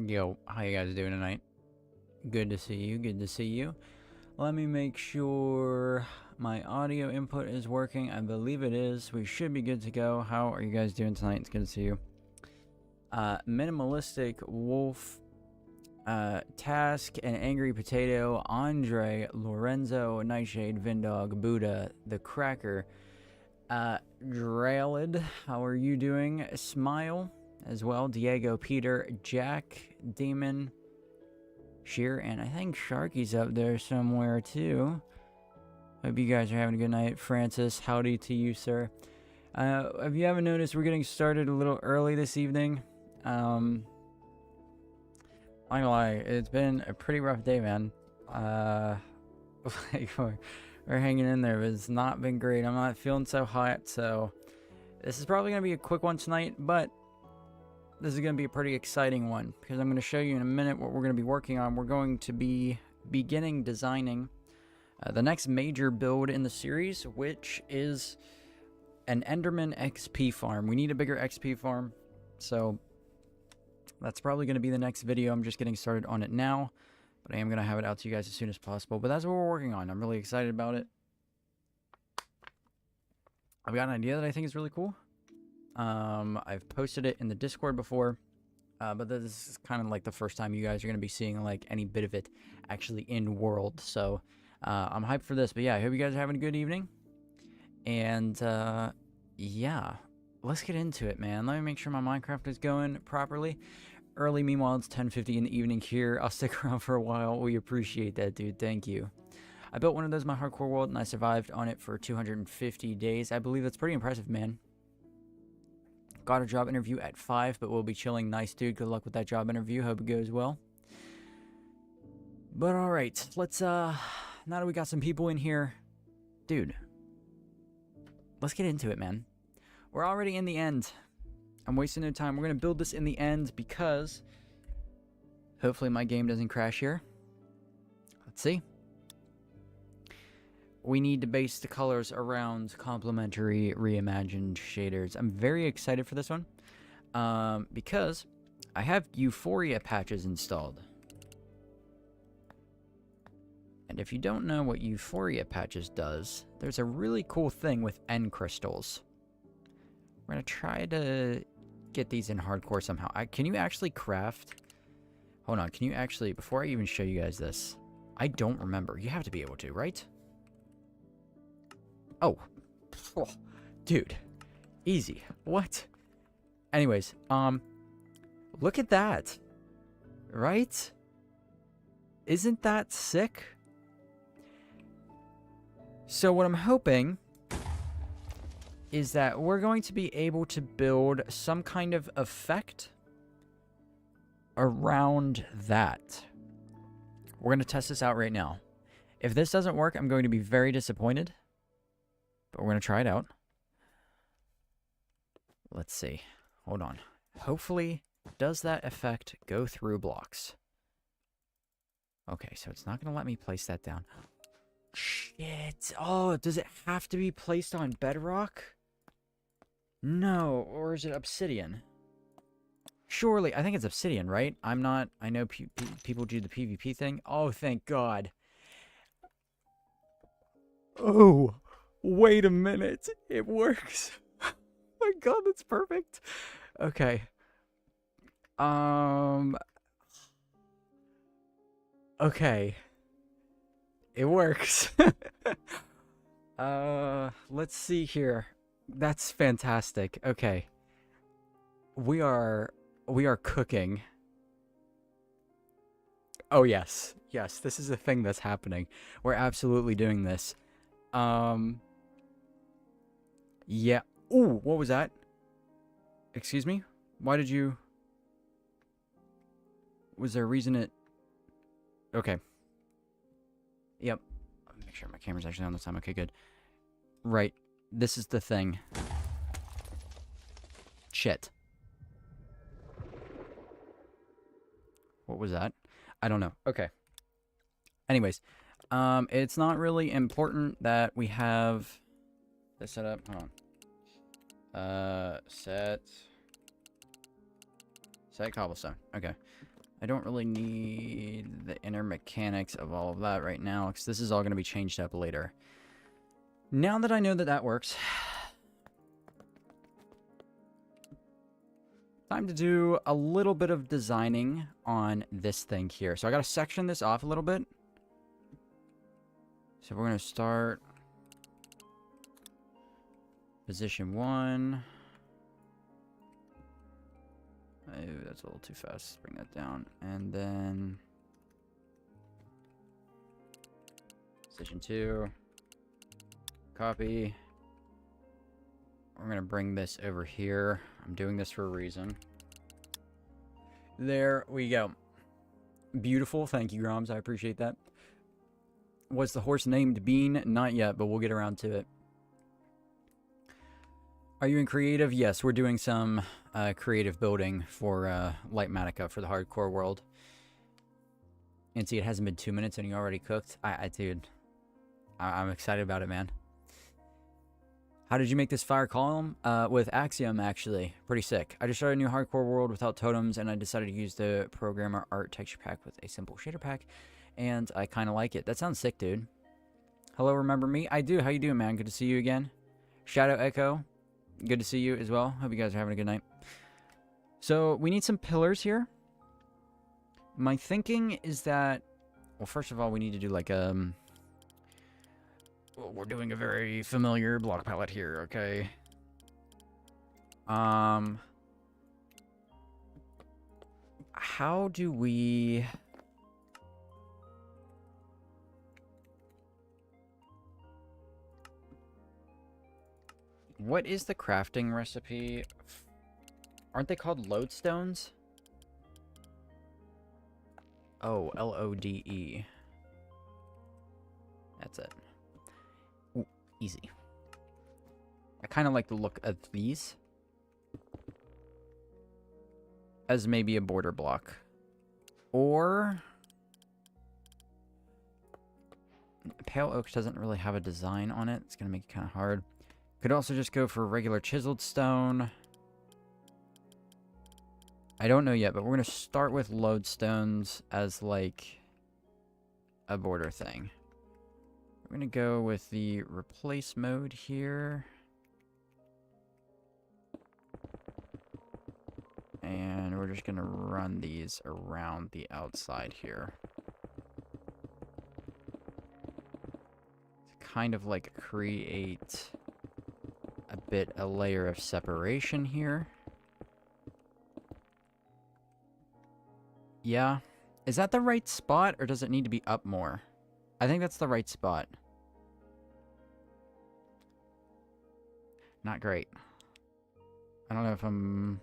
Yo, how you guys doing tonight? Good to see you, good to see you. Let me make sure my audio input is working. I believe it is. We should be good to go. How are you guys doing tonight? It's good to see you. Minimalistic Wolf, Task, and Angry Potato, Andre, Lorenzo, Nightshade, Vindog, Buddha, The Cracker, Drailid, how are you doing? Smile as well, Diego, Peter, Jack, Demon, Sheer, and I think Sharky's up there somewhere too. Hope you guys are having a good night. Francis, howdy to you, sir. If you haven't noticed, we're getting started a little early this evening. I'm not gonna lie, it's been a pretty rough day, man. Like we're hanging in there, but it's not been great. I'm not feeling so hot, so this is probably gonna be a quick one tonight, but this is gonna be a pretty exciting one because I'm gonna show you in a minute what we're gonna be working on. We're going to be beginning designing the next major build in the series, which is an Enderman XP farm. We need a bigger XP farm, so that's probably going to be the next video. I'm just getting started on it now, but I am going to have it out to you guys as soon as possible. But that's what we're working on. I'm really excited about it. I've got an idea that I think is really cool. I've posted it in the Discord before, but this is kind of like the first time you guys are going to be seeing like any bit of it actually in world. So I'm hyped for this. But yeah, I hope you guys are having a good evening. And yeah, let's get into it, man. Let me make sure my Minecraft is going properly. Early, meanwhile, it's 10:50 in the evening here. I'll stick around for a while. We appreciate that, dude. Thank you. I built one of those in my hardcore world, and I survived on it for 250 days. I believe that's pretty impressive, man. Got a job interview at 5, but we'll be chilling. Nice, dude. Good luck with that job interview. Hope it goes well. But all right, let's, now that we got some people in here, dude, let's get into it, man. We're already in the end. I'm wasting no time. We're going to build this in the end because hopefully my game doesn't crash here. Let's see. We need to base the colors around complementary reimagined shaders. I'm very excited for this one because I have Euphoria patches installed. And if you don't know what Euphoria patches does, there's a really cool thing with end crystals. We're going to try to get these in hardcore somehow. Can you actually craft? Hold on. Can you actually, before I even show you guys this, I don't remember. You have to be able to, right? Oh. Dude. Easy. What? Anyways, look at that. Right? Isn't that sick? So what I'm hoping is that we're going to be able to build some kind of effect around that. We're going to test this out right now. If this doesn't work, I'm going to be very disappointed. But we're going to try it out. Let's see. Hold on. Hopefully, does that effect go through blocks? Okay, so it's not going to let me place that down. Shit. Oh, does it have to be placed on bedrock? No, or is it obsidian? Surely, I think it's obsidian, right? I'm not, I know people do the PvP thing. Oh, thank God. Oh, wait a minute. It works. Oh my God, that's perfect. Okay. Okay. It works. Let's see here. That's fantastic. Okay. We are cooking. Oh yes. Yes, this is a thing that's happening. We're absolutely doing this. Yeah. Ooh, what was that? Excuse me? Why did you... Was there a reason it... Okay. Yep. Let me make sure my camera's actually on this time. Okay, good. Right. This is the thing. Shit. What was that? I don't know. Okay. Anyways. It's not really important that we have this set up. Hold on. Set cobblestone. Okay. I don't really need the inner mechanics of all of that right now, because this is all going to be changed up later. Now that I know that that works, time to do a little bit of designing on this thing here. So I got to section this off a little bit. So we're going to start position 1. Oh, that's a little too fast. Let's bring that down. And then position 2. Copy. We're going to bring this over here. I'm doing this for a reason. There we go. Beautiful. Thank you, Groms. I appreciate that. Was the horse named Bean? Not yet, but we'll get around to it. Are you in creative? Yes, we're doing some creative building for Lightmatica for the hardcore world. And see, it hasn't been 2 minutes and you already cooked. Dude, I'm excited about it, man. How did you make this fire column? With Axiom, actually. Pretty sick. I just started a new hardcore world without totems, and I decided to use the programmer art texture pack with a simple shader pack, and I kind of like it. That sounds sick, dude. Hello, remember me? I do. How you doing, man? Good to see you again. Shadow Echo, good to see you as well. Hope you guys are having a good night. So, we need some pillars here. My thinking is that, well, first of all, we need to do like well, we're doing a very familiar block palette here, okay? How do we... What is the crafting recipe? Aren't they called lodestones? Oh, L-O-D-E. That's it. Ooh, easy. I kind of like the look of these as maybe a border block. Or... Pale Oak doesn't really have a design on it. It's going to make it kind of hard. Could also just go for regular chiseled stone. I don't know yet, but we're going to start with lodestones as like a border thing. We're going to go with the replace mode here. And we're just going to run these around the outside here. To kind of like create a layer of separation here. Yeah. Is that the right spot, or does it need to be up more? I think that's the right spot. Not great. I don't know if I'm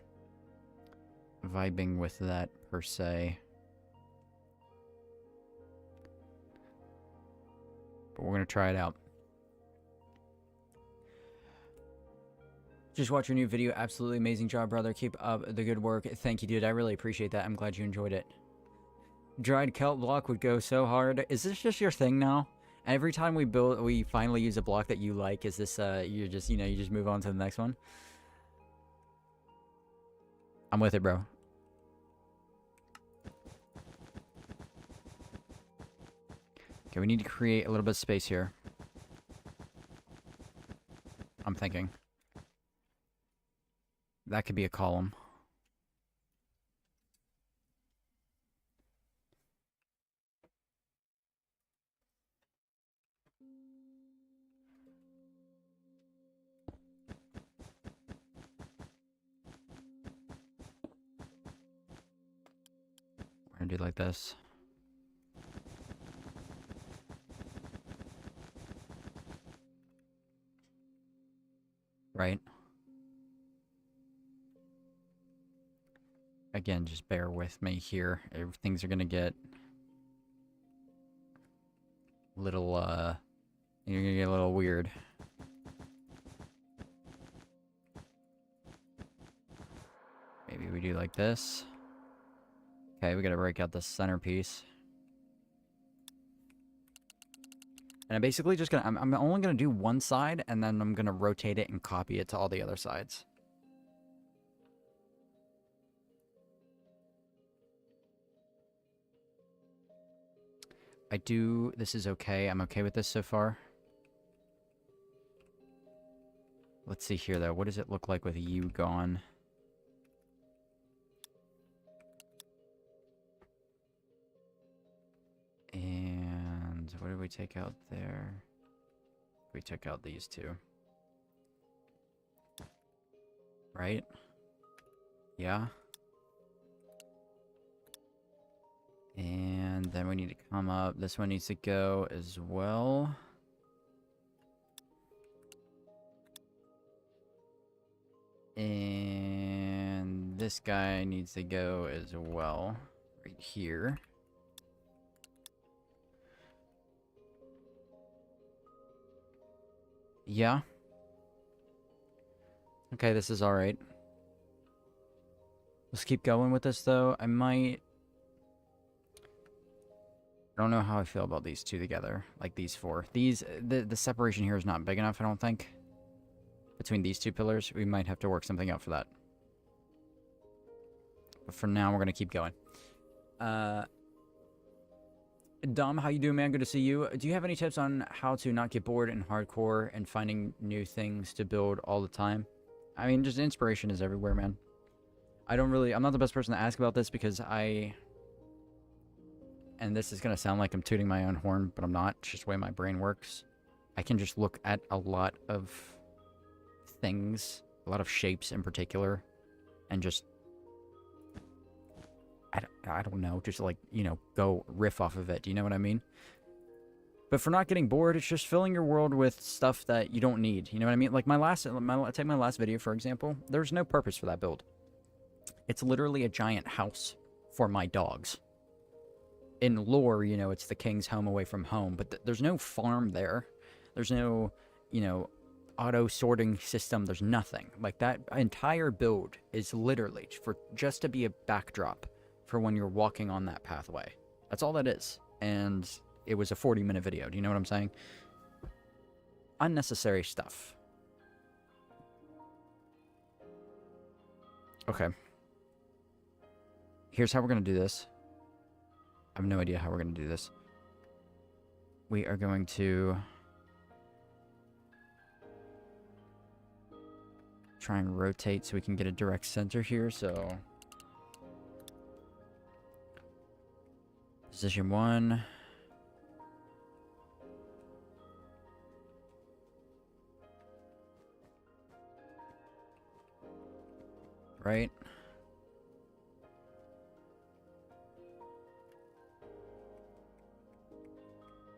vibing with that, per se. But we're going to try it out. Just watched your new video. Absolutely amazing job, brother. Keep up the good work. Thank you, dude. I really appreciate that. I'm glad you enjoyed it. Dried kelp block would go so hard. Is this just your thing now? Every time we finally use a block that you like, is this, you just move on to the next one? I'm with it, bro. Okay, we need to create a little bit of space here. I'm thinking. That could be a column. We're gonna do like this. Right? Again, just bear with me here. Things are gonna get little, you're gonna get a little weird. Maybe we do like this. Okay, we gotta break out the centerpiece. And I'm basically just gonna, I'm only gonna do one side, and then I'm gonna rotate it and copy it to all the other sides. This is okay. I'm okay with this so far. Let's see here, though. What does it look like with you gone? And what did we take out there? We took out these two. Right? Yeah. And then we need to come up. This one needs to go as well. And this guy needs to go as well. Right here. Yeah. Okay, this is alright. Let's keep going with this, though. I don't know how I feel about these two together. Like, these four. The separation here is not big enough, I don't think. Between these two pillars, we might have to work something out for that. But for now, we're going to keep going. Dom, how you doing, man? Good to see you. Do you have any tips on how to not get bored in hardcore and finding new things to build all the time? I mean, just inspiration is everywhere, man. I'm not the best person to ask about this because and this is going to sound like I'm tooting my own horn, but I'm not. It's just the way my brain works. I can just look at a lot of things, a lot of shapes in particular, and just, I don't know, just like, go riff off of it. Do you know what I mean? But for not getting bored, it's just filling your world with stuff that you don't need. You know what I mean? Like take my last video, for example. There's no purpose for that build. It's literally a giant house for my dogs. In lore, it's the king's home away from home, but there's no farm there. There's no, auto-sorting system. There's nothing. Like, that entire build is literally just to be a backdrop for when you're walking on that pathway. That's all that is. And it was a 40-minute video. Do you know what I'm saying? Unnecessary stuff. Okay. Here's how we're going to do this. I have no idea how we're going to do this. We are going to try and rotate so we can get a direct center here. So position 1. Right.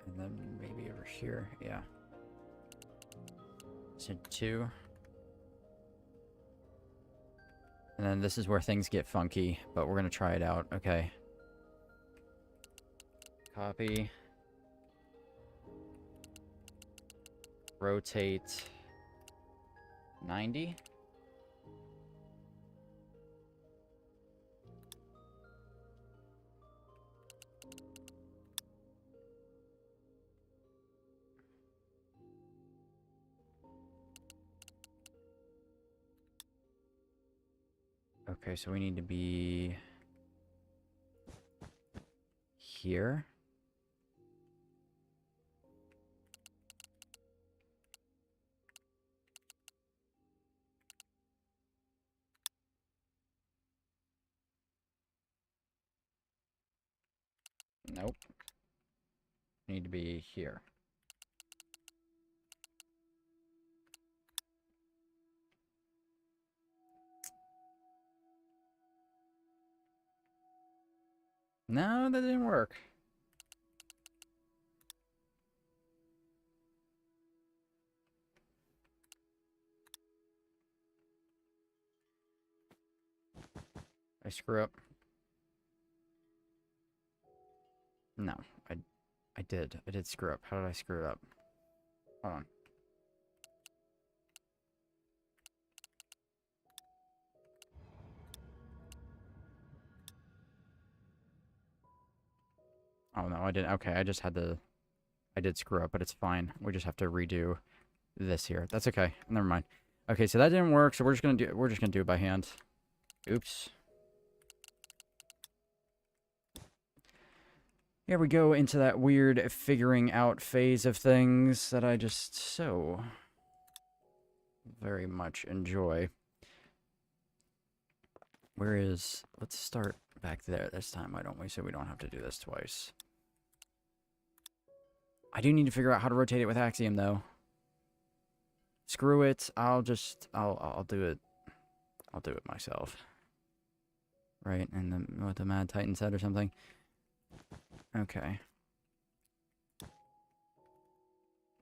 And then maybe over here. Yeah. Position 2. And then this is where things get funky, but we're going to try it out. Okay. Copy. Rotate 90. Okay, so we need to be here. Nope. Need to be here. No, that didn't work. I screw up. No, I did. I did screw up. How did I screw it up? Hold on. Oh no, I didn't. Okay, I just had to. I did screw up, but it's fine. We just have to redo this here. That's okay. Never mind. Okay, so that didn't work. So we're just gonna do it by hand. Oops. Here we go into that weird figuring out phase of things that I just so very much enjoy. Let's start back there this time, why don't we, so we don't have to do this twice. I do need to figure out how to rotate it with Axiom, though. Screw it, I'll do it. I'll do it myself. Right, and what the Mad Titan said or something. Okay.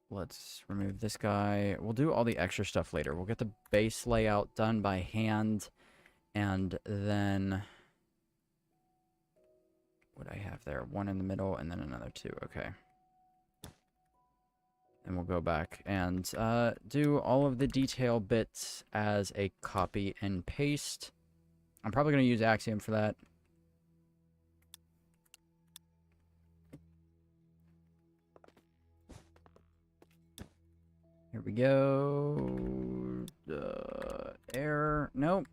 Let's remove this guy. We'll do all the extra stuff later. We'll get the base layout done by hand, and then what I have there, one in the middle and then another two. Okay. And we'll go back and do all of the detail bits as a copy and paste. I'm probably going to use Axiom for that. Here we go. Error. Nope.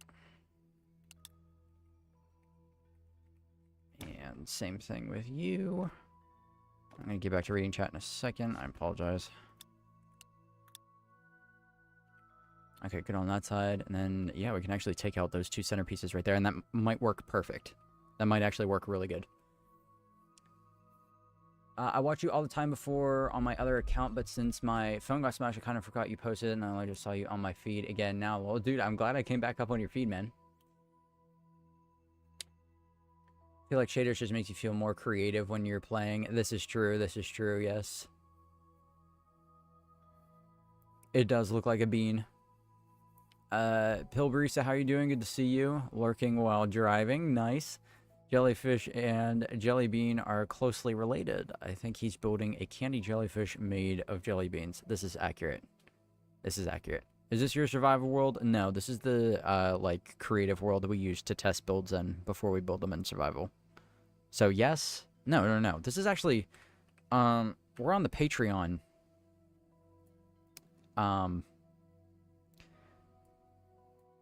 And same thing with you. I'm going to get back to reading chat in a second. I apologize. Okay, good on that side. And then, yeah, we can actually take out those two centerpieces right there. And that might work perfect. That might actually work really good. I watch you all the time before on my other account, but since my phone got smashed, I kind of forgot you posted it, and I just saw you on my feed again now. Well, dude, I'm glad I came back up on your feed, man. I feel like shaders just makes you feel more creative when you're playing. This is true, yes. It does look like a bean. Pill Barista, how are you doing? Good to see you. Lurking while driving, nice. Jellyfish and jelly bean are closely related. I think he's building a candy jellyfish made of jelly beans. This is accurate. This is accurate. Is this your survival world? No, this is the, like, creative world that we use to test builds in before we build them in survival. So, yes. No. This is actually, we're on the Patreon.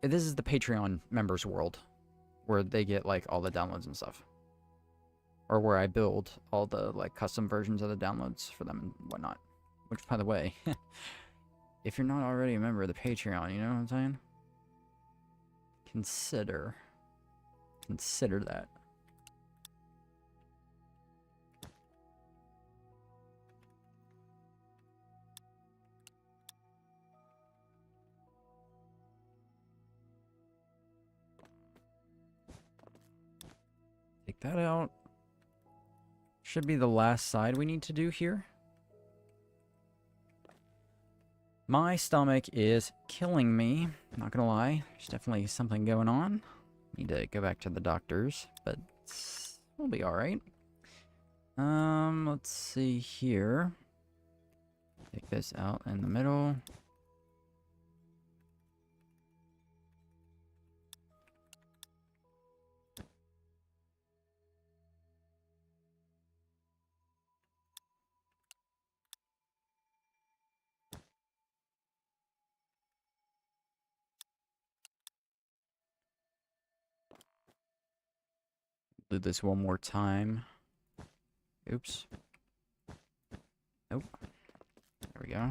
This is the Patreon members world, where they get, like, all the downloads and stuff. Or where I build all the, like, custom versions of the downloads for them and whatnot. Which, by the way, if you're not already a member of the Patreon, you know what I'm saying? Consider that. Take that out. Should be the last side we need to do here. My stomach is killing me. Not gonna lie. There's definitely something going on. Need to go back to the doctors, but we'll be alright. Let's see here. Take this out in the middle. Do this one more time. Oops. Nope. There we go.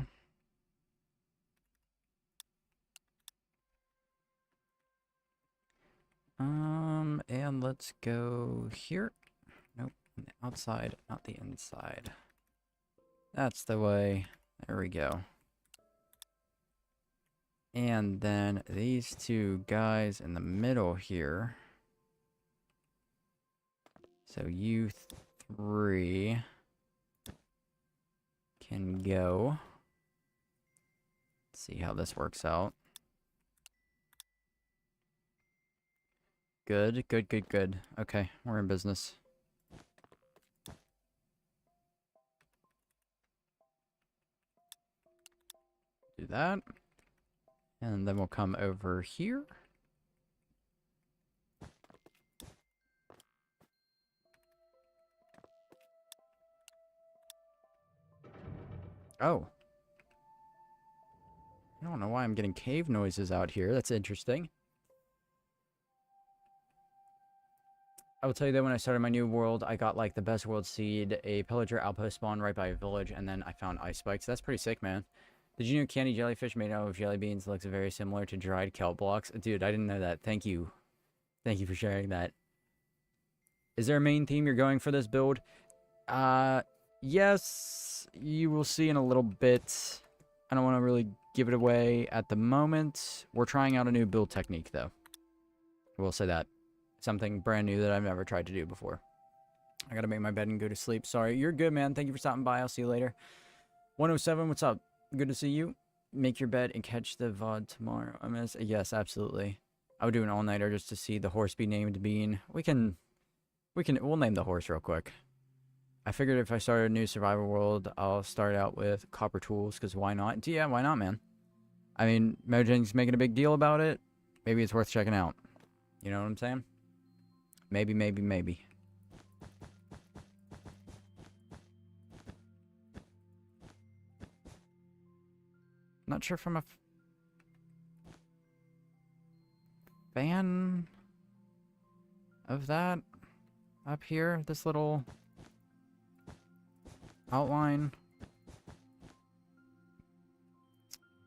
And let's go here. Nope. On the outside, not the inside. That's the way. There we go. And then these two guys in the middle here. So you three can go. Let's see how this works out. Good. Okay, we're in business. Do that. And then we'll come over here. Oh. I don't know why I'm getting cave noises out here. That's interesting. I will tell you that when I started my new world, I got like the best world seed, a pillager outpost spawn right by a village, and then I found ice spikes. That's pretty sick, man. Did you know candy jellyfish made out of jelly beans looks very similar to dried kelp blocks? Dude, I didn't know that. Thank you. Thank you for sharing that. Is there a main theme you're going for this build? Uh, yes, you will see in a little bit. I don't want to really give it away at the moment. We're trying out a new build technique, though. I will say that. Something brand new that I've never tried to do before. I gotta make my bed and go to sleep. Sorry. You're good, man. Thank you for stopping by. I'll see you later. 107, what's up? Good to see you. Make your bed and catch the VOD tomorrow. I miss. Yes, absolutely. I would do an all-nighter just to see the horse be named Bean. We'll name the horse real quick. I figured if I started a new survival world, I'll start out with copper tools, because why not? Yeah, why not, man? I mean, Mojang's making a big deal about it. Maybe it's worth checking out. You know what I'm saying? Maybe, maybe, maybe. Not sure if I'm a fan of that up here. This little outline.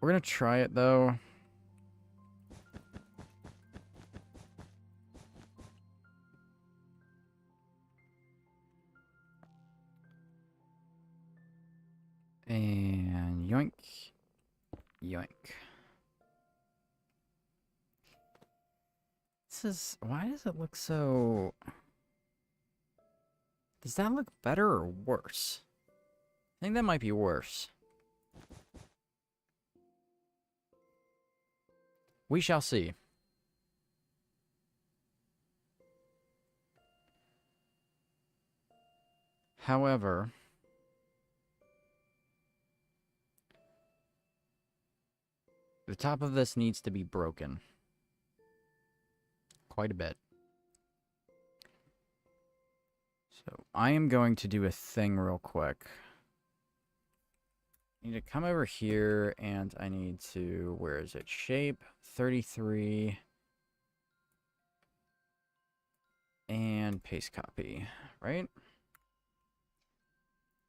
We're gonna try it though. And yoink. Yoink. This is... Why does it look so... Does that look better or worse? I think that might be worse. We shall see. However... the top of this needs to be broken. Quite a bit. So, I am going to do a thing real quick. I need to come over here, and I need to... Where is it? Shape 33. And paste copy, right?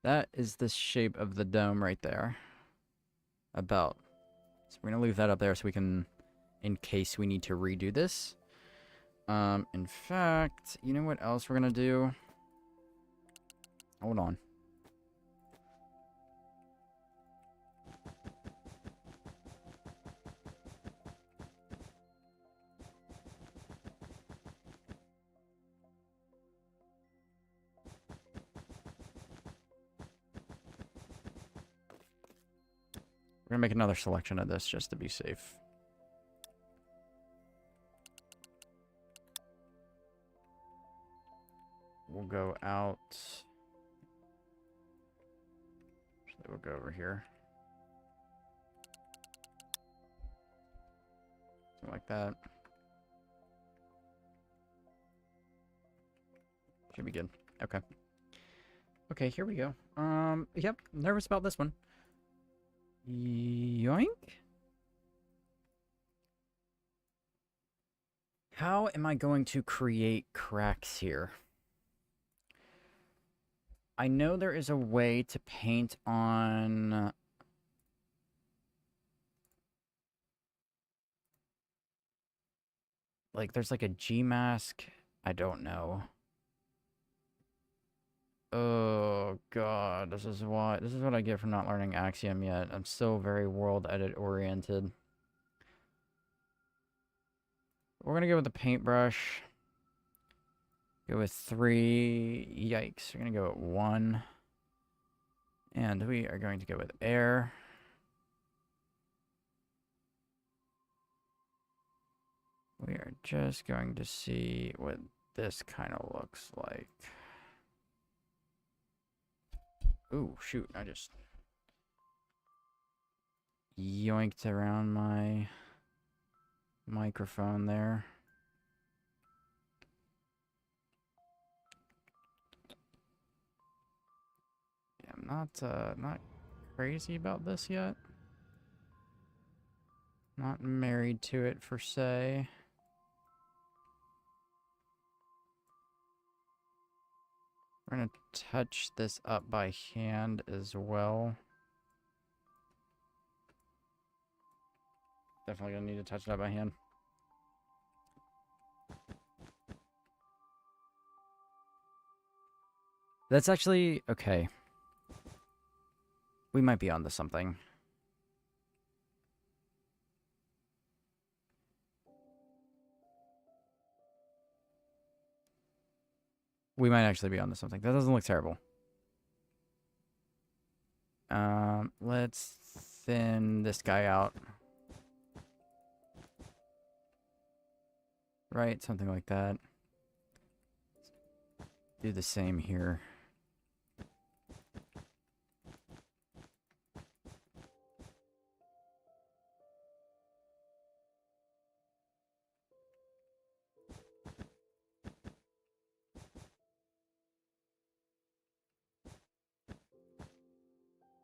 That is the shape of the dome right there. About. So we're going to leave that up there so we can... in case we need to redo this. In fact, you know what else we're going to do? Hold on. We're going to make another selection of this just to be safe. We'll go out. Actually, we'll go over here. Something like that. Should be good. Okay. Okay, here we go. Yep, nervous about this one. Yoink. How am I going to create cracks here? I know there is a way to paint on... like, there's like a G mask. I don't know. Oh, God. This is what I get for not learning Axiom yet. I'm still very world edit oriented. We're gonna go with the paintbrush. Go with 3. Yikes. We're gonna go with 1. And we are going to go with air. We are just going to see what this kind of looks like. Ooh, shoot. I just yoinked around my microphone there. Yeah, I'm not crazy about this yet. Not married to it per se. We're gonna touch this up by hand as well. Definitely gonna need to touch it up by hand. That's actually okay. We might be onto something. We might actually be onto something. That doesn't look terrible. Let's thin this guy out. Right, something like that. Do the same here.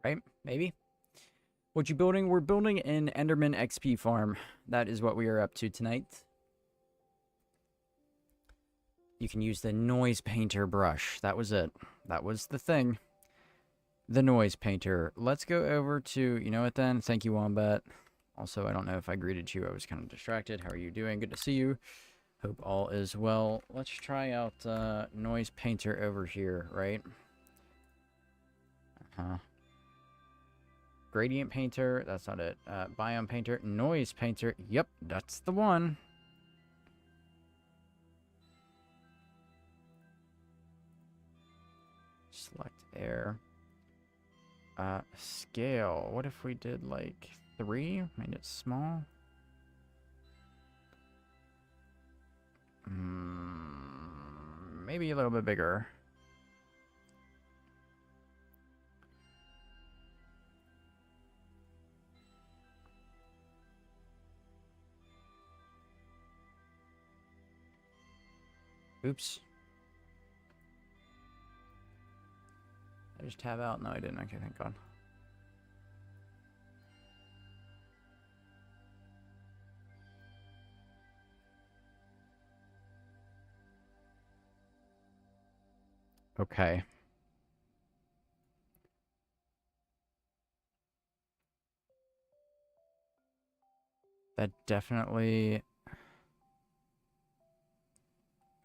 Right? Maybe? What you building? We're building an Enderman XP farm. That is what we are up to tonight. You can use the noise painter brush. That was it. That was the thing. The noise painter. Let's go over to, you know what then? Thank you, Wombat. Also, I don't know if I greeted you. I was kind of distracted. How are you doing? Good to see you. Hope all is well. Let's try out noise painter over here, right? Gradient painter. That's not it. Biome painter. Noise painter. Yep, that's the one. Select air. Scale. What if we did like 3? Made it small. Maybe a little bit bigger. Oops. I just tab out? No, I didn't. Okay, thank God. Okay. That definitely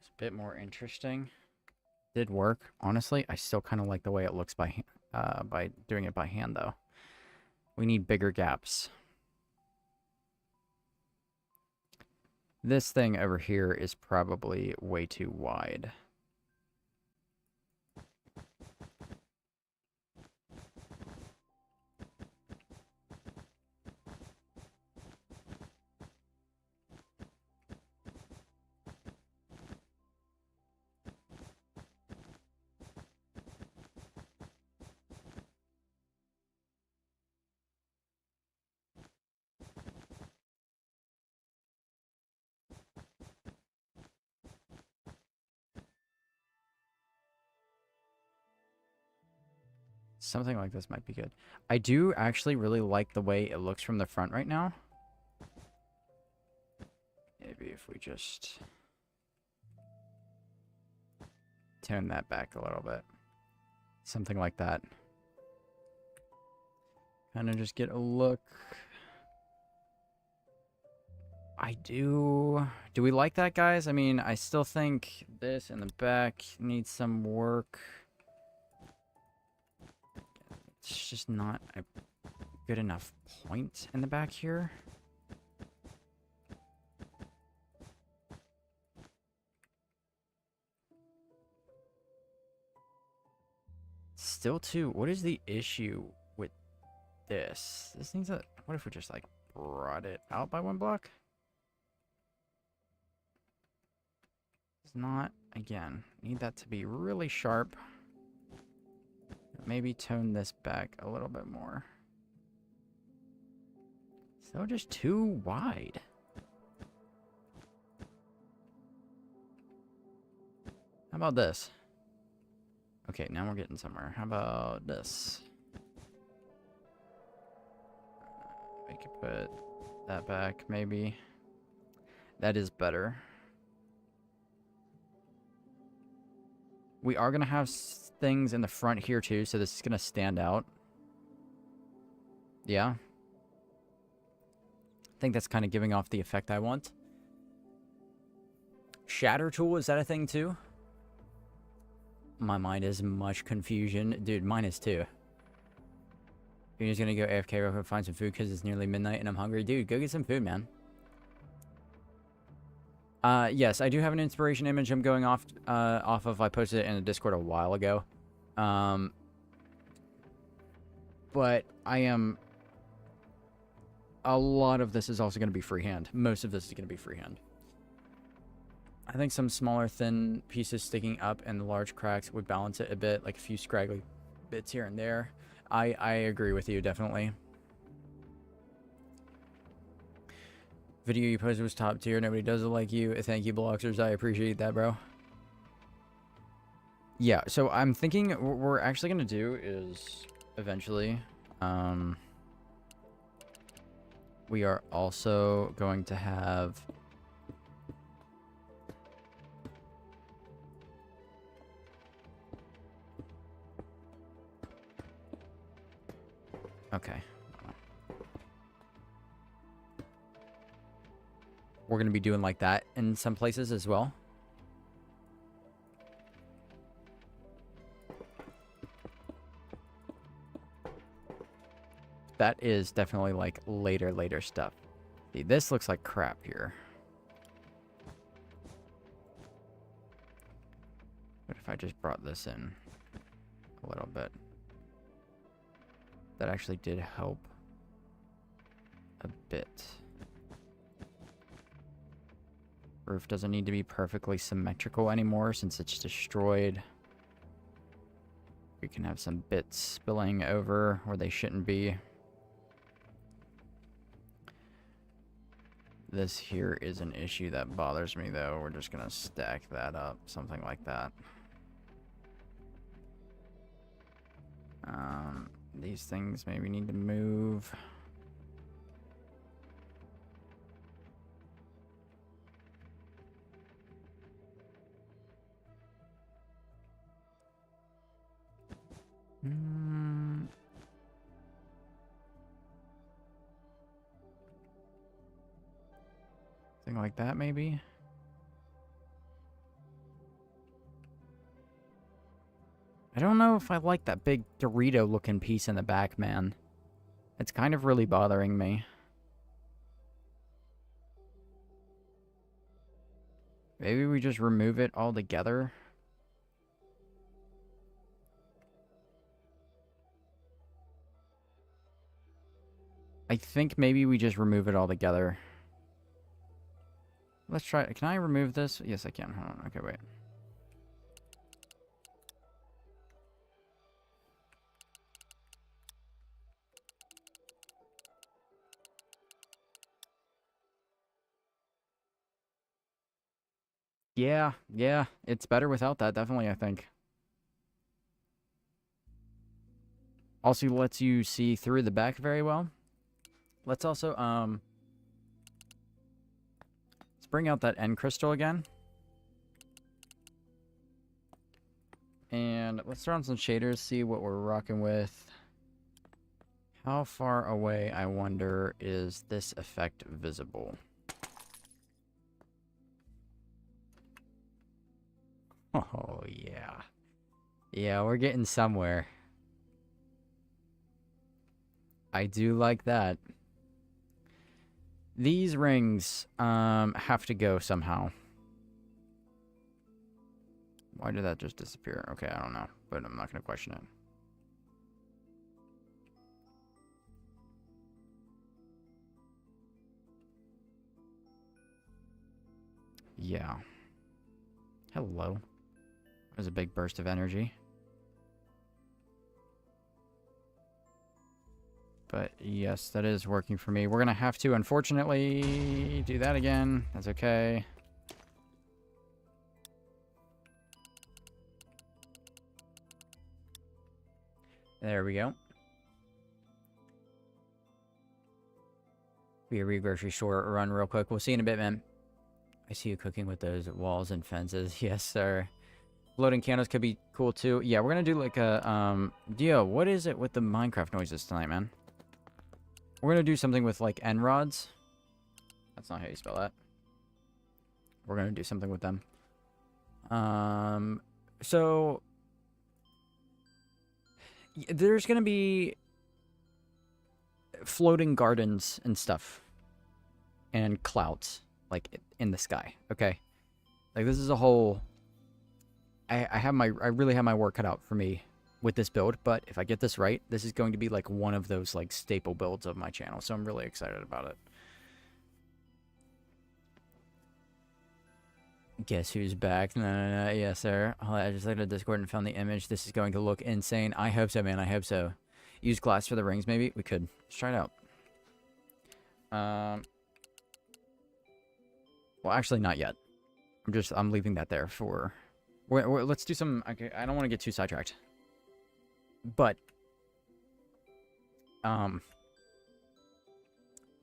is a bit more interesting. Did work. Honestly, I still kind of like the way it looks by doing it by hand, though. We need bigger gaps. This thing over here is probably way too wide. Something like this might be good. I do actually really like the way it looks from the front right now. Maybe if we just tone that back a little bit. Something like that. Kind of just get a look. I do... Do we like that, guys? I mean, I still think this in the back needs some work. It's just not a good enough point in the back here. Still too... What is the issue with this? This needs a... What if we just, like, brought it out by 1 block? It's not... Again, need that to be really sharp. Maybe tone this back a little bit more. Still just too wide. How about this? Okay, now we're getting somewhere. How about this? We could put that back, maybe. That is better. We are going to have things in the front here too, so this is going to stand out. Yeah. I think that's kind of giving off the effect I want. Shatter tool, is that a thing too? My mind is much confusion. Dude, mine is too. You're just gonna go AFK real quick, find some food because it's nearly midnight and I'm hungry. Dude, go get some food, man. Yes, I do have an inspiration image I'm going off of. I posted it in the Discord a while ago. But I am... A lot of this is also going to be freehand. Most of this is going to be freehand. I think some smaller, thin pieces sticking up and the large cracks would balance it a bit, like a few scraggly bits here and there. I agree with you, definitely. Video you posted was top tier. Nobody does it like you. Thank you, Bloxers. I appreciate that, bro. Yeah, so I'm thinking what we're actually going to do is eventually... we are also going to have... Okay. We're going to be doing like that in some places as well. That is definitely like later stuff. See, this looks like crap here. What if I just brought this in a little bit? That actually did help a bit. Roof doesn't need to be perfectly symmetrical anymore since it's destroyed. We can have some bits spilling over where they shouldn't be. This here is an issue that bothers me, though. We're just going to stack that up, something like that. These things maybe need to move. Thing like that, maybe? I don't know if I like that big Dorito-looking piece in the back, man. It's kind of really bothering me. Maybe we just remove it altogether. I think maybe we just remove it altogether. Let's try it. Can I remove this? Yes, I can. Hold on. Okay, wait. Yeah, it's better without that, definitely, I think. Also lets you see through the back very well. Let's also, let's bring out that end crystal again. And let's throw on some shaders, see what we're rocking with. How far away, I wonder, is this effect visible? Oh, yeah. Yeah, we're getting somewhere. I do like that. These rings have to go somehow. Why did that just disappear? Okay, I don't know, but I'm not going to question it. Yeah. Hello. There's a big burst of energy. But yes, that is working for me. We're going to have to, unfortunately, do that again. That's okay. There we go. Be a grocery store run real quick. We'll see you in a bit, man. I see you cooking with those walls and fences. Yes, sir. Floating candles could be cool too. Yeah, we're gonna do like a Dio, what is it with the Minecraft noises tonight, man? We're gonna do something with like end rods. That's not how you spell that. We're gonna do something with them. So there's gonna be floating gardens and stuff, and clouds like in the sky. Okay, like this is a whole. I really have my work cut out for me with this build, but if I get this right, this is going to be like one of those like staple builds of my channel. So I'm really excited about it. Guess who's back? No. Yes, sir. I just looked at Discord and found the image. This is going to look insane. I hope so, man. I hope so. Use glass for the rings, maybe? We could. Let's try it out. Well, actually, not yet. I'm leaving that there for... let's do some... Okay, I don't want to get too sidetracked. But... we're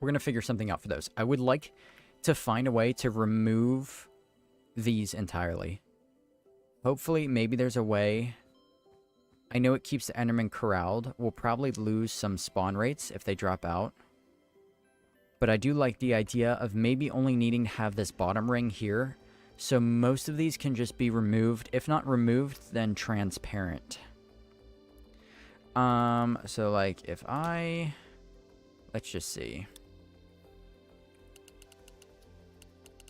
going to figure something out for those. I would like to find a way to remove these entirely. Hopefully, maybe there's a way. I know it keeps the Enderman corralled. We'll probably lose some spawn rates if they drop out. But I do like the idea of maybe only needing to have this bottom ring here. So most of these can just be removed. If not removed, then transparent. So like if I... Let's just see.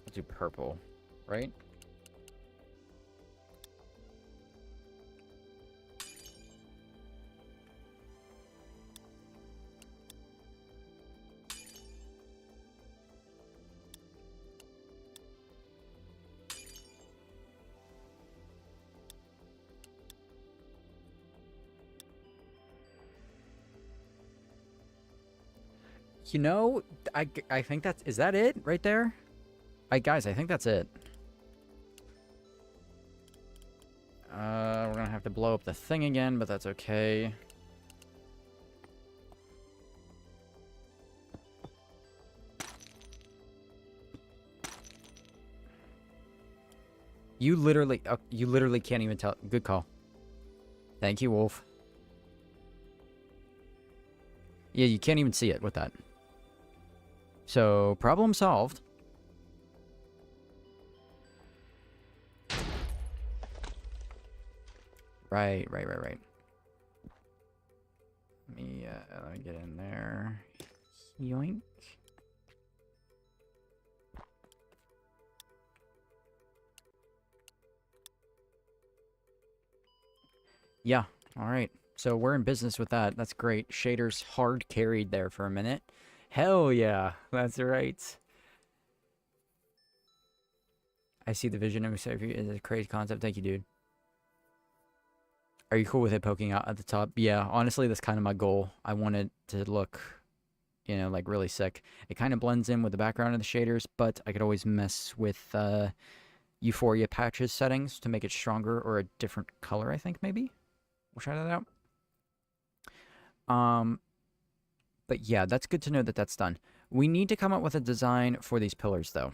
Let's do purple, right? You know, I think that's... Is that it right there? Guys, I think that's it. We're gonna have to blow up the thing again, but that's okay. You literally can't even tell. Good call. Thank you, Wolf. Yeah, you can't even see it with that. So, problem solved. Right. Let me get in there. Yoink. Yeah, alright. So we're in business with that. That's great. Shaders hard carried there for a minute. Hell yeah, that's right. I see the vision of Sophie is a crazy concept. Thank you, dude. Are you cool with it poking out at the top? Yeah, honestly, that's kind of my goal. I want it to look, you know, like really sick. It kind of blends in with the background of the shaders, but I could always mess with Euphoria patches settings to make it stronger or a different color, I think, maybe. We'll try that out. But yeah, that's good to know that that's done. We need to come up with a design for these pillars, though.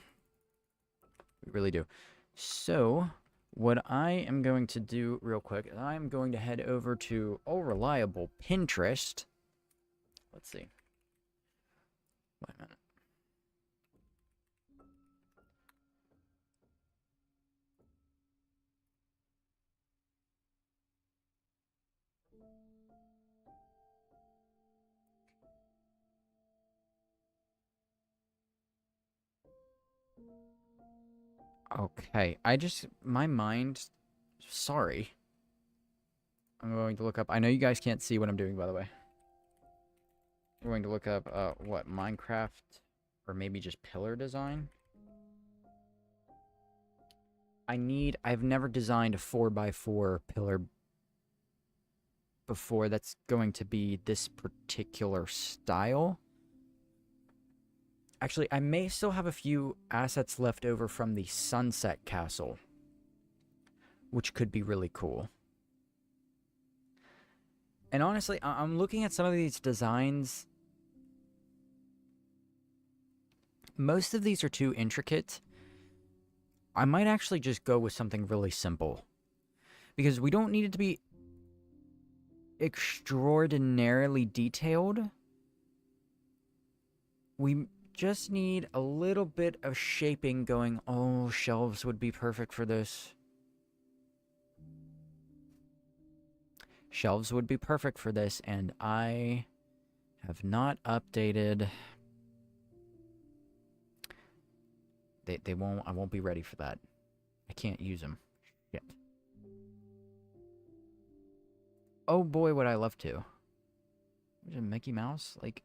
We really do. So, what I am going to do real quick, I'm going to head over to reliable Pinterest. Let's see. Wait a minute. Okay, my mind, sorry. I'm going to look up, I know you guys can't see what I'm doing, by the way. I'm going to look up, what, Minecraft, or maybe just pillar design? I've never designed a 4x4 pillar before that's going to be this particular style. Actually, I may still have a few assets left over from the Sunset Castle, which could be really cool. And honestly, I'm looking at some of these designs. Most of these are too intricate. I might actually just go with something really simple. because we don't need it to be extraordinarily detailed. We just need a little bit of shaping going. Oh, shelves would be perfect for this. Shelves would be perfect for this, and I have not updated. They won't. I won't be ready for that. I can't use them yet. Oh boy, would I love to. Is it Mickey Mouse? Like.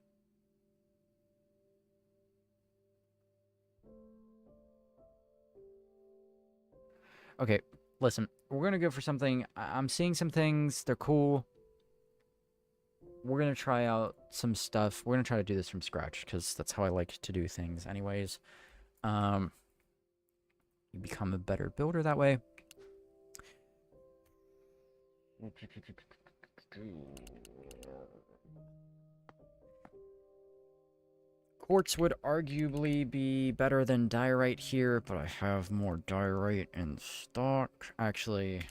Okay, listen. We're gonna go for something. I'm seeing some things. They're cool. We're gonna try out some stuff. We're gonna try to do this from scratch because that's how I like to do things, anyways. You become a better builder that way. Quartz would arguably be better than diorite here, but I have more diorite in stock. Actually,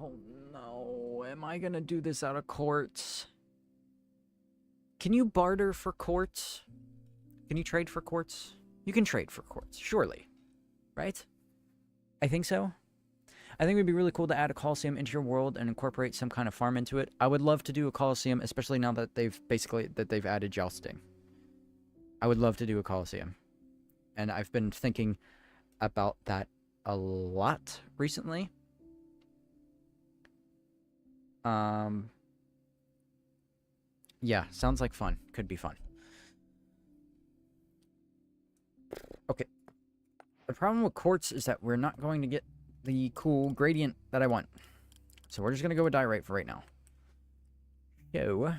oh no, am I gonna do this out of quartz? Can you barter for quartz? Can you trade for quartz? You can trade for quartz, surely, right? I think so. I think it would be really cool to add a Coliseum into your world and incorporate some kind of farm into it. I would love to do a Coliseum, especially now that they've added jousting. I would love to do a Coliseum. And I've been thinking about that a lot recently. Yeah, sounds like fun. Could be fun. Okay. The problem with quartz is that we're not going to get the cool gradient that I want. So we're just going to go with diorite for right now. So,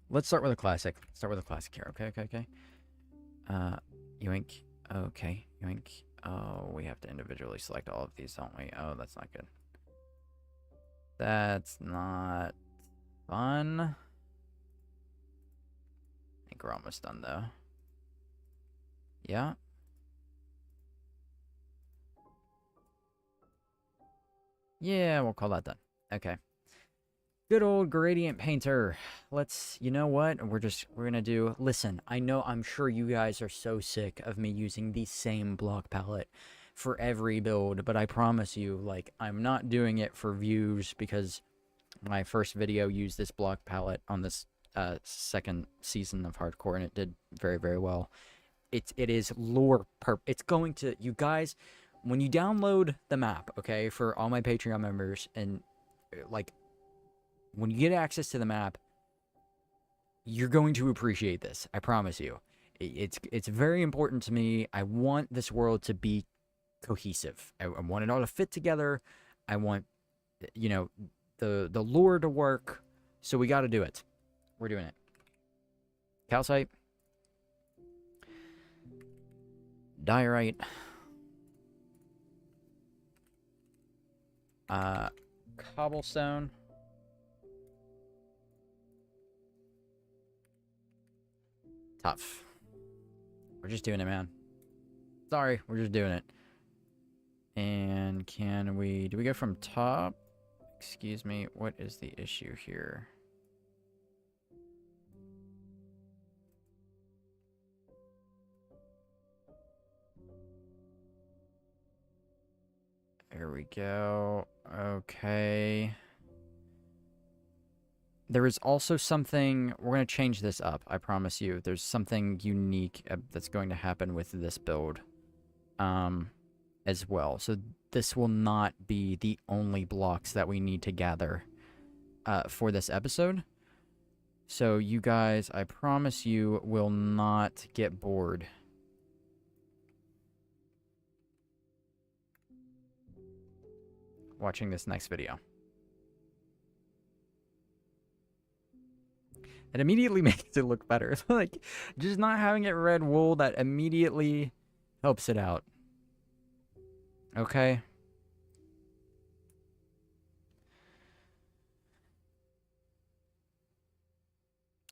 let's start with a classic. Start with a classic here. Okay. Yoink. Okay, yoink. Oh, we have to individually select all of these, don't we? Oh, that's not good. That's not fun. I think we're almost done, though. Yeah. Yeah, we'll call that done. Okay. Good old gradient painter. You know what? We're gonna do, listen, I'm sure you guys are so sick of me using the same block palette for every build, but I promise you, like, I'm not doing it for views because my first video used this block palette on this second season of Hardcore, and it did very, very well. It is it's going to, you guys, when you download the map, okay, for all my Patreon members, and, like, when you get access to the map, you're going to appreciate this. I promise you. It's very important to me. I want this world to be cohesive. I want it all to fit together. I want, you know, the lore to work. So we got to do it. We're doing it. Calcite. Diorite. Cobblestone. Tough. We're just doing it, man. Sorry, we're just doing it. And do we go from top? Excuse me, what is the issue here? There we go. Okay. There is also something, we're going to change this up, I promise you. There's something unique that's going to happen with this build as well. So this will not be the only blocks that we need to gather for this episode. So you guys, I promise you, will not get bored. Watching this next video. It immediately makes it look better. Like, just not having it red wool, that immediately helps it out. Okay?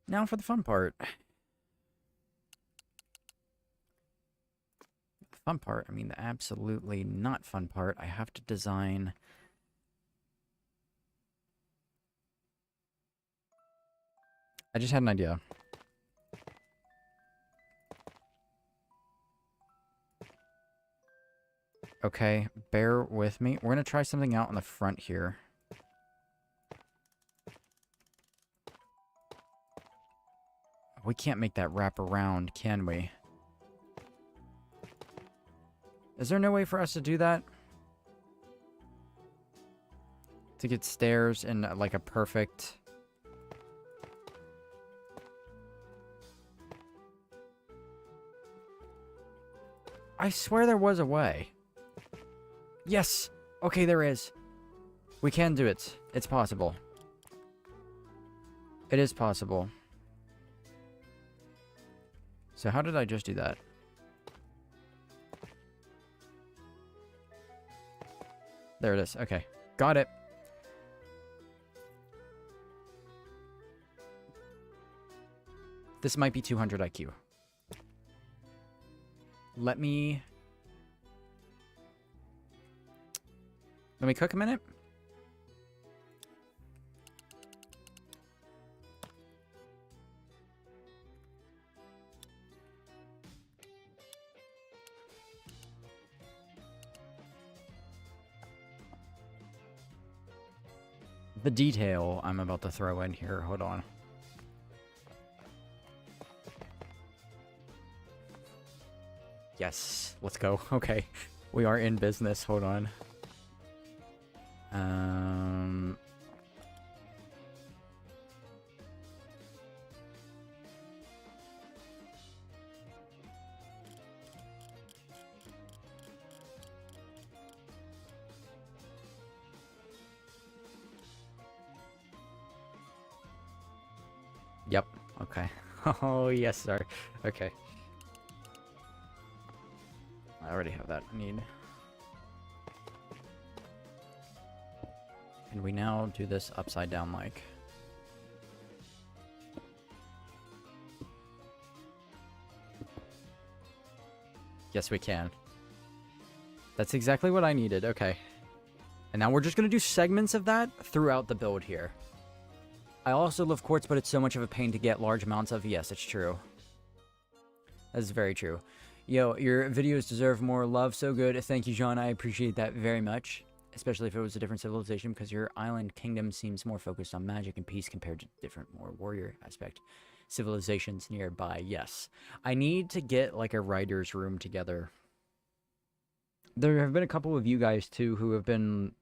Now for the fun part. fun part, I mean the absolutely not fun part, I have to design... I just had an idea. Okay, bear with me. We're going to try something out on the front here. We can't make that wrap around, can we? Is there no way for us to do that? To get stairs in like a perfect... I swear there was a way. Yes! Okay, there is. We can do it. It's possible. It is possible. So how did I just do that? There it is. Okay. Got it. This might be 200 IQ. Let me cook a minute. The detail I'm about to throw in here. Hold on. Yes, let's go. Okay, we are in business. Hold on. Yep. Okay. Oh yes, sir. Okay. I already have that I need. Can we now do this upside down like? Yes, we can. That's exactly what I needed. Okay. And now we're just going to do segments of that throughout the build here. I also love quartz, but it's so much of a pain to get large amounts of. Yes, it's true. That's very true. Yo, your videos deserve more love. So good. Thank you, John. I appreciate that very much. Especially if it was a different civilization, because your island kingdom seems more focused on magic and peace compared to different, more warrior aspect civilizations nearby. Yes. I need to get, like, a writer's room together. There have been a couple of you guys, too, who have been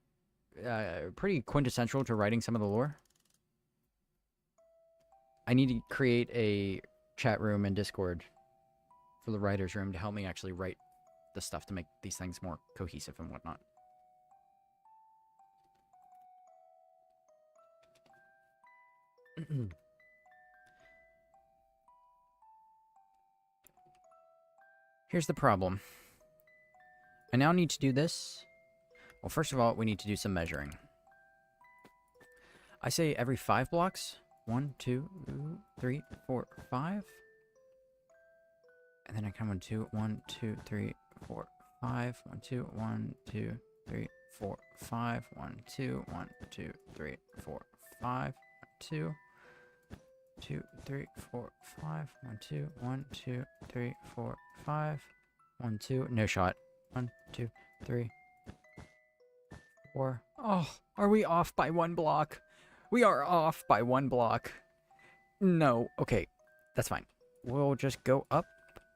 pretty quintessential to writing some of the lore. I need to create a chat room in Discord for the writer's room to help me actually write the stuff to make these things more cohesive and whatnot. Here's the problem. I now need to do this. Well, first of all, we need to do some measuring. I say every 5 blocks. 1, 2, 3, 4, 5. And then I come on 2, 1, 2, 3, 4, 5. 1, 2, 1, 2, 3, 4, 5. 1, 2, 1, 2, 3, 4, 5. 2, 2, 3, 4, 5. 1, 2, 1, 2, 3, 4, 5. 1, 2. No shot. 1, 2, 3, 4. Oh, are we off by 1 block? We are off by 1 block. No. Okay, that's fine. We'll just go up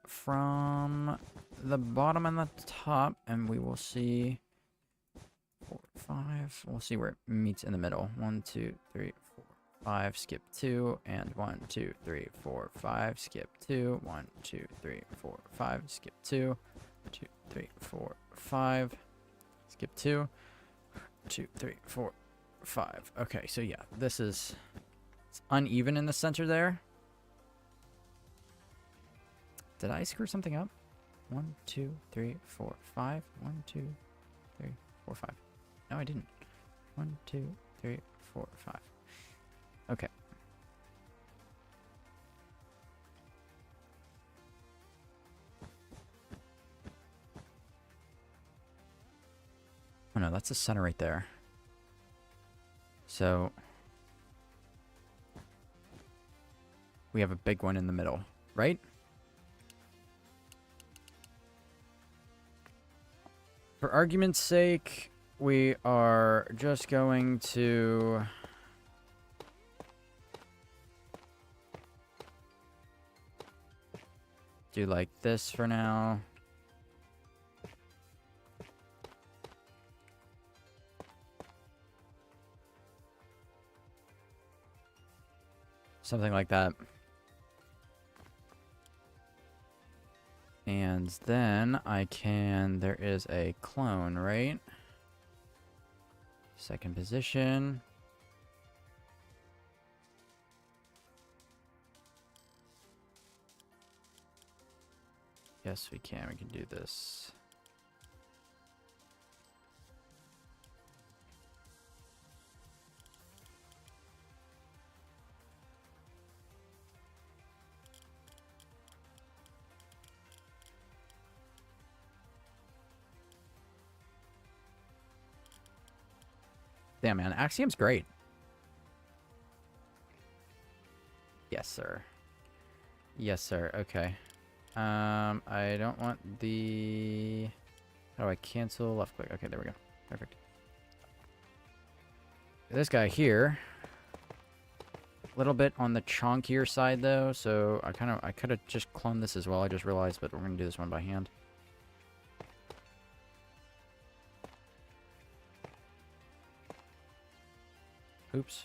from the bottom and the top, and we will see 4, 5. We'll see where it meets in the middle. 1, 2, 3, 4, 5. Skip 2, and 1, 2, 3, 4, 5. Skip 2. 1, 2, 3, 4, 5. Skip 2. 2, 3, 4, 5. Skip 2. 2, 3, 4, 5. Okay, so yeah, this is... It's uneven in the center there. Did I screw something up? 1, 2, 3, 4, 5. 1, 2, 3, 4, 5. No, I didn't. 1, 2, 3, 4, 5. Okay. Oh no, that's the center right there. So we have a big one in the middle, right? For argument's sake, we are just going to do like this for now. Something like that. And then I can, there is a clone, right? Second position. Yes, we can do this. Damn, man, Axiom's great. Yes, sir. Yes, sir. Okay. I don't want the... How do I cancel? Left click. Okay, there we go. Perfect. This guy here, a little bit on the chonkier side though, so I could have just cloned this as well. I just realized, but we're gonna do this one by hand. Oops.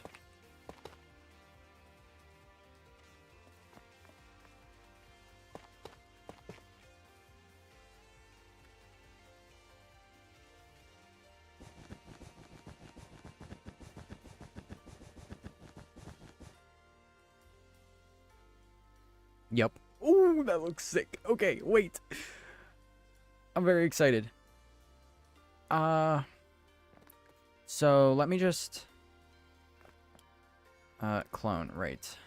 Yep. Ooh, that looks sick. Okay, wait. I'm very excited. So let me just clone, right.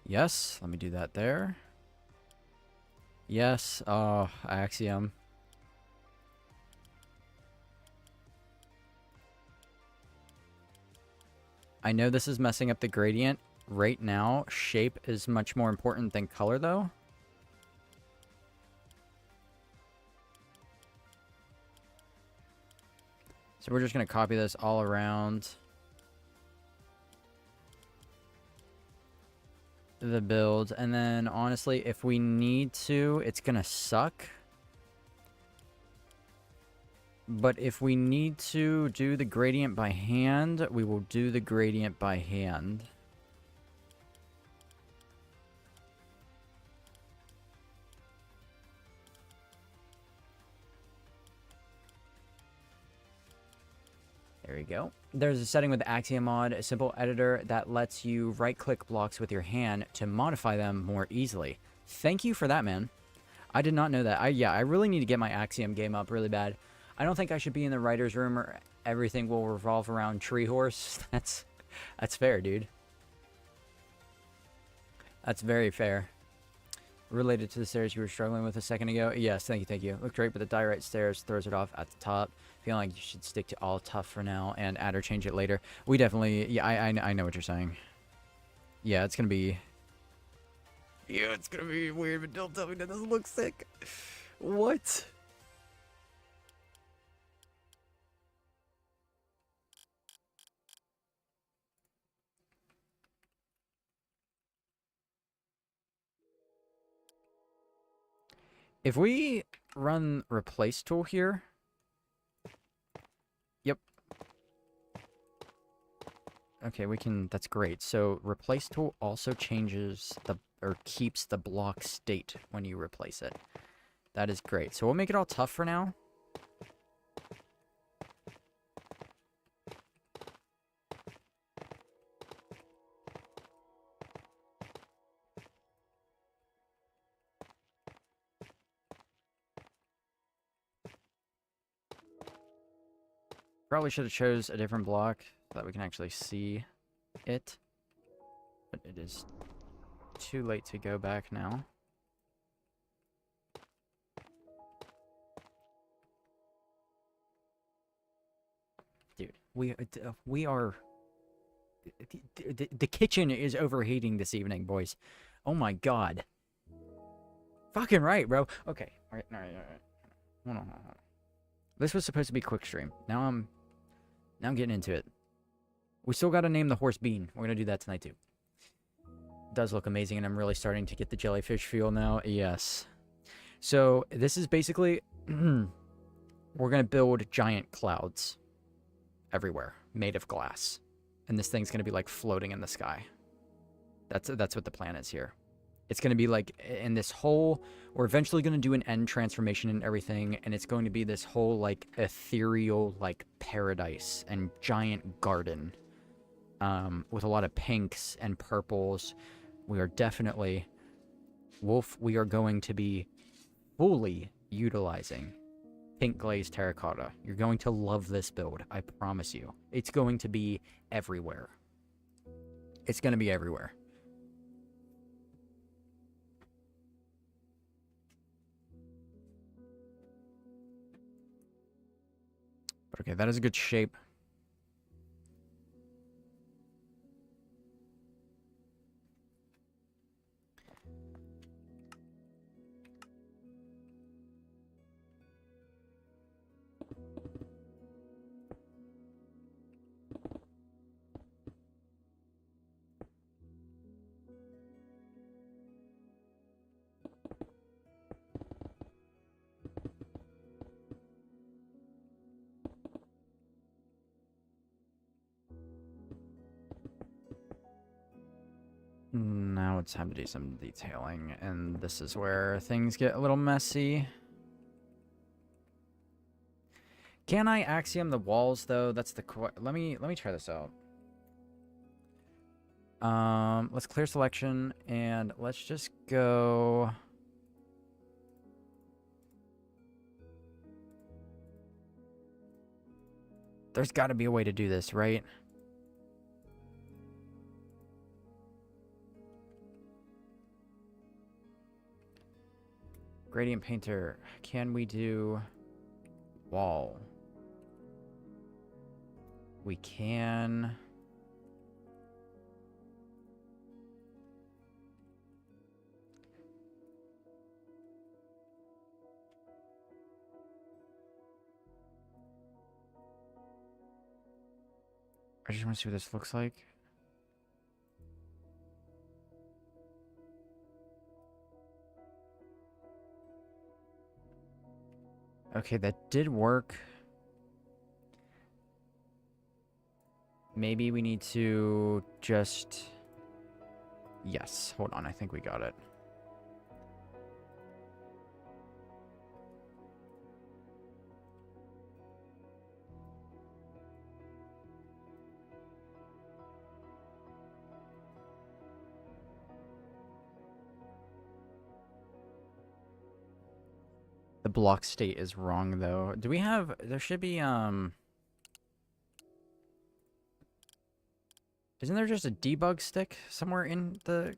Yes, let me do that there. Yes, oh, Axiom. I know this is messing up the gradient. Right now, shape is much more important than color, though. So we're just going to copy this all around the build. And then, honestly, if we need to, it's going to suck. But if we need to do the gradient by hand, we will do the gradient by hand. There we go. There's a setting with Axiom Mod, a simple editor that lets you right-click blocks with your hand to modify them more easily. Thank you for that, man. I did not know that. I really need to get my Axiom game up really bad. I don't think I should be in the writer's room or everything will revolve around Treehorse. That's fair, dude. That's very fair. Related to the stairs you were struggling with a second ago? Yes, thank you. Look great, but the diorite stairs throws it off at the top. Feeling like you should stick to all tough for now and add or change it later. We definitely... Yeah, I know what you're saying. Yeah, it's gonna be... Yeah, it's gonna be weird, but don't tell me that doesn't look sick. What? If we run replace tool here... Yep. Okay, we can... That's great. So, replace tool also changes the... Or keeps the block state when you replace it. That is great. So, we'll make it all tough for now. Probably should have chose a different block so that we can actually see it. But it is too late to go back now. Dude, we are... The kitchen is overheating this evening, boys. Oh my god. Fucking right, bro. Okay. Alright. Hold on. This was supposed to be quick stream. Now I'm getting into it. We still gotta name the horse Bean. We're gonna do that tonight too. It does look amazing, and I'm really starting to get the jellyfish feel now. Yes. So this is basically we're gonna build giant clouds everywhere, made of glass. And this thing's gonna be like floating in the sky. That's what the plan is here. It's gonna be like in this whole... We're eventually gonna do an end transformation and everything, and it's going to be this whole like ethereal like paradise and giant garden, with a lot of pinks and purples. We are definitely... Wolf, we are going to be fully utilizing pink glazed terracotta. You're going to love this build, I promise you. It's going to be everywhere. It's going to be everywhere. But okay, that is a good shape. Now it's time to do some detailing, and this is where things get a little messy. Can I axiom the walls though? That's the let me try this out. Let's clear selection and let's just go. There's got to be a way to do this, right? Gradient painter, can we do wall? We can. I just want to see what this looks like. Okay, that did work. Maybe we need to just... Yes, hold on, I think we got it. The block state is wrong, though. Do we have... There should be, Isn't there just a debug stick somewhere in the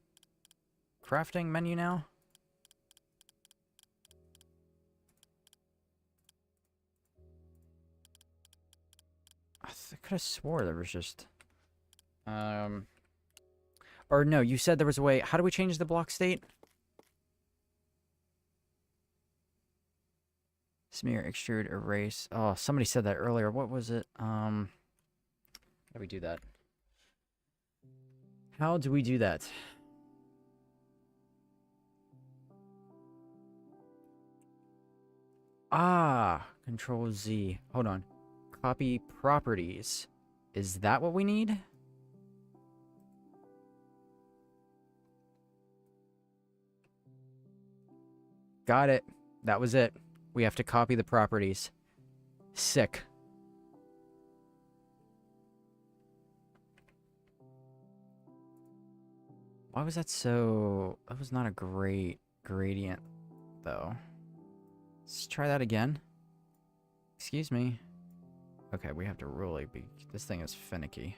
crafting menu now? I could have swore there was just... Or no, you said there was a way... How do we change the block state? Smear, extrude, erase. Oh, somebody said that earlier. What was it? How do we do that? How do we do that? Ah, Control Z. Hold on. Copy properties. Is that what we need? Got it. That was it. We have to copy the properties. Sick. Why was that so... That was not a great gradient, though. Let's try that again. Excuse me. Okay, we have to really be... This thing is finicky.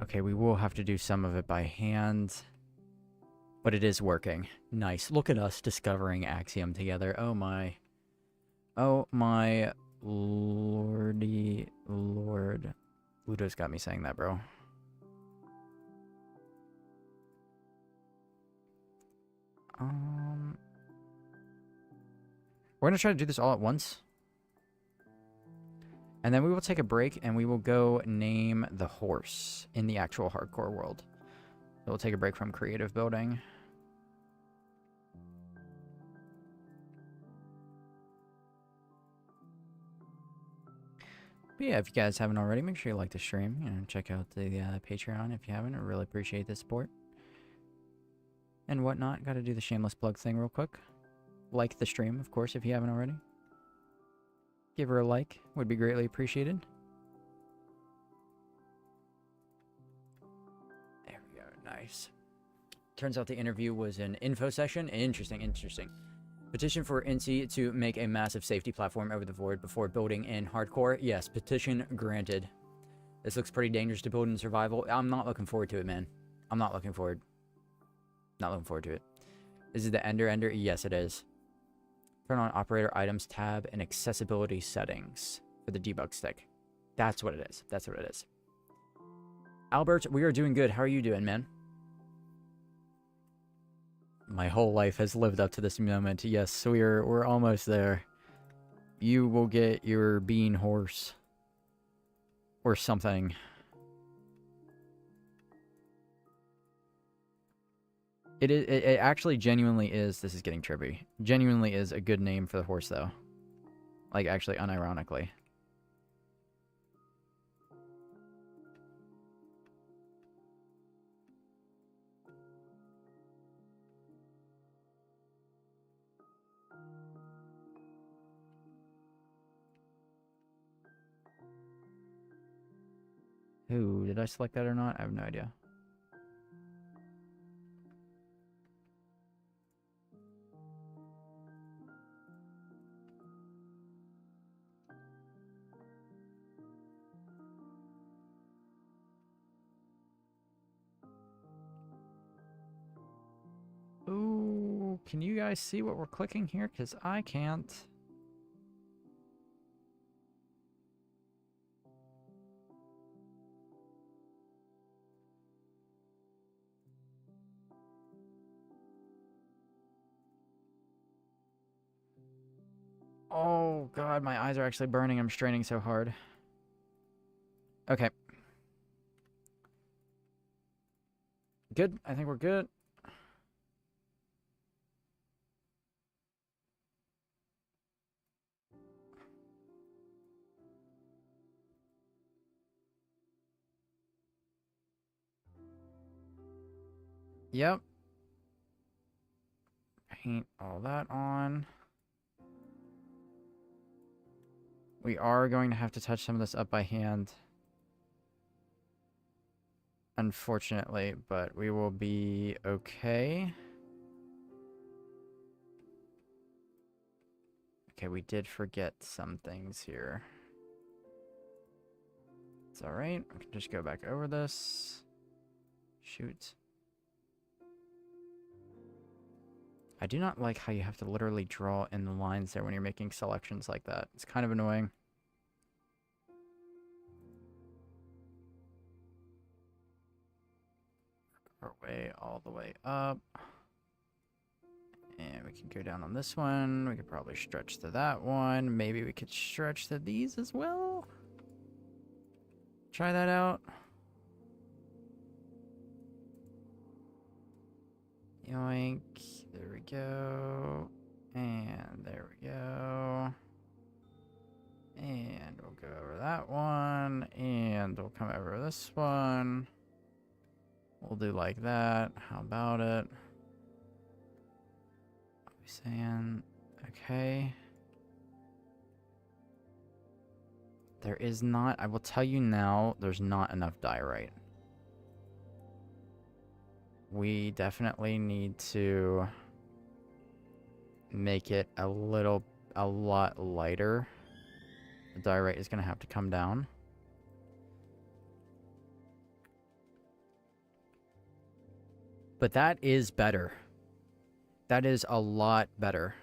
Okay, we will have to do some of it by hand. But it is working. Nice. Look at us discovering Axiom together. Oh my. Oh my lordy lord. Ludo's got me saying that, bro. We're gonna try to do this all at once. And then we will take a break and we will go name the horse in the actual hardcore world. So we'll take a break from creative building. But yeah, if you guys haven't already, make sure you like the stream. You know, check out the Patreon if you haven't. I really appreciate the support. And whatnot. Got to do the shameless plug thing real quick. Like the stream, of course, if you haven't already. Give her a like. Would be greatly appreciated. There we go. Nice. Turns out the interview was an info session. Interesting, interesting. Petition for NC to make a massive safety platform over the void before building in hardcore. Yes, petition granted. This looks pretty dangerous to build in survival. I'm not looking forward to it, man. I'm not looking forward. Not looking forward to it. Is it the Ender? Yes, it is. Turn on operator items tab and accessibility settings for the debug stick. That's what it is. That's what it is. Albert, we are doing good. How are you doing, man? My whole life has lived up to this moment. Yes, we're almost there. You will get your bean horse. Or something. It actually genuinely is, this is getting trippy. Genuinely is a good name for the horse, though. Like, actually, unironically. Ooh, did I select that or not? I have no idea. Ooh, can you guys see what we're clicking here? Because I can't. Oh, God, my eyes are actually burning. I'm straining so hard. Okay. Good. I think we're good. Yep. Paint all that on. We are going to have to touch some of this up by hand. Unfortunately, but we will be okay. Okay, we did forget some things here. It's alright. We can just go back over this. Shoot. I do not like how you have to literally draw in the lines there when you're making selections like that. It's kind of annoying. Our way all the way up. And we can go down on this one. We could probably stretch to that one. Maybe we could stretch to these as well. Try that out. Yoink. There we go. And there we go. And we'll go over that one. And we'll come over this one. We'll do like that. How about it? What are we saying? Okay. There is not, I will tell you now, there's not enough diorite. We definitely need to make it a lot lighter. The diorite is going to have to come down. But that is better. That is a lot better.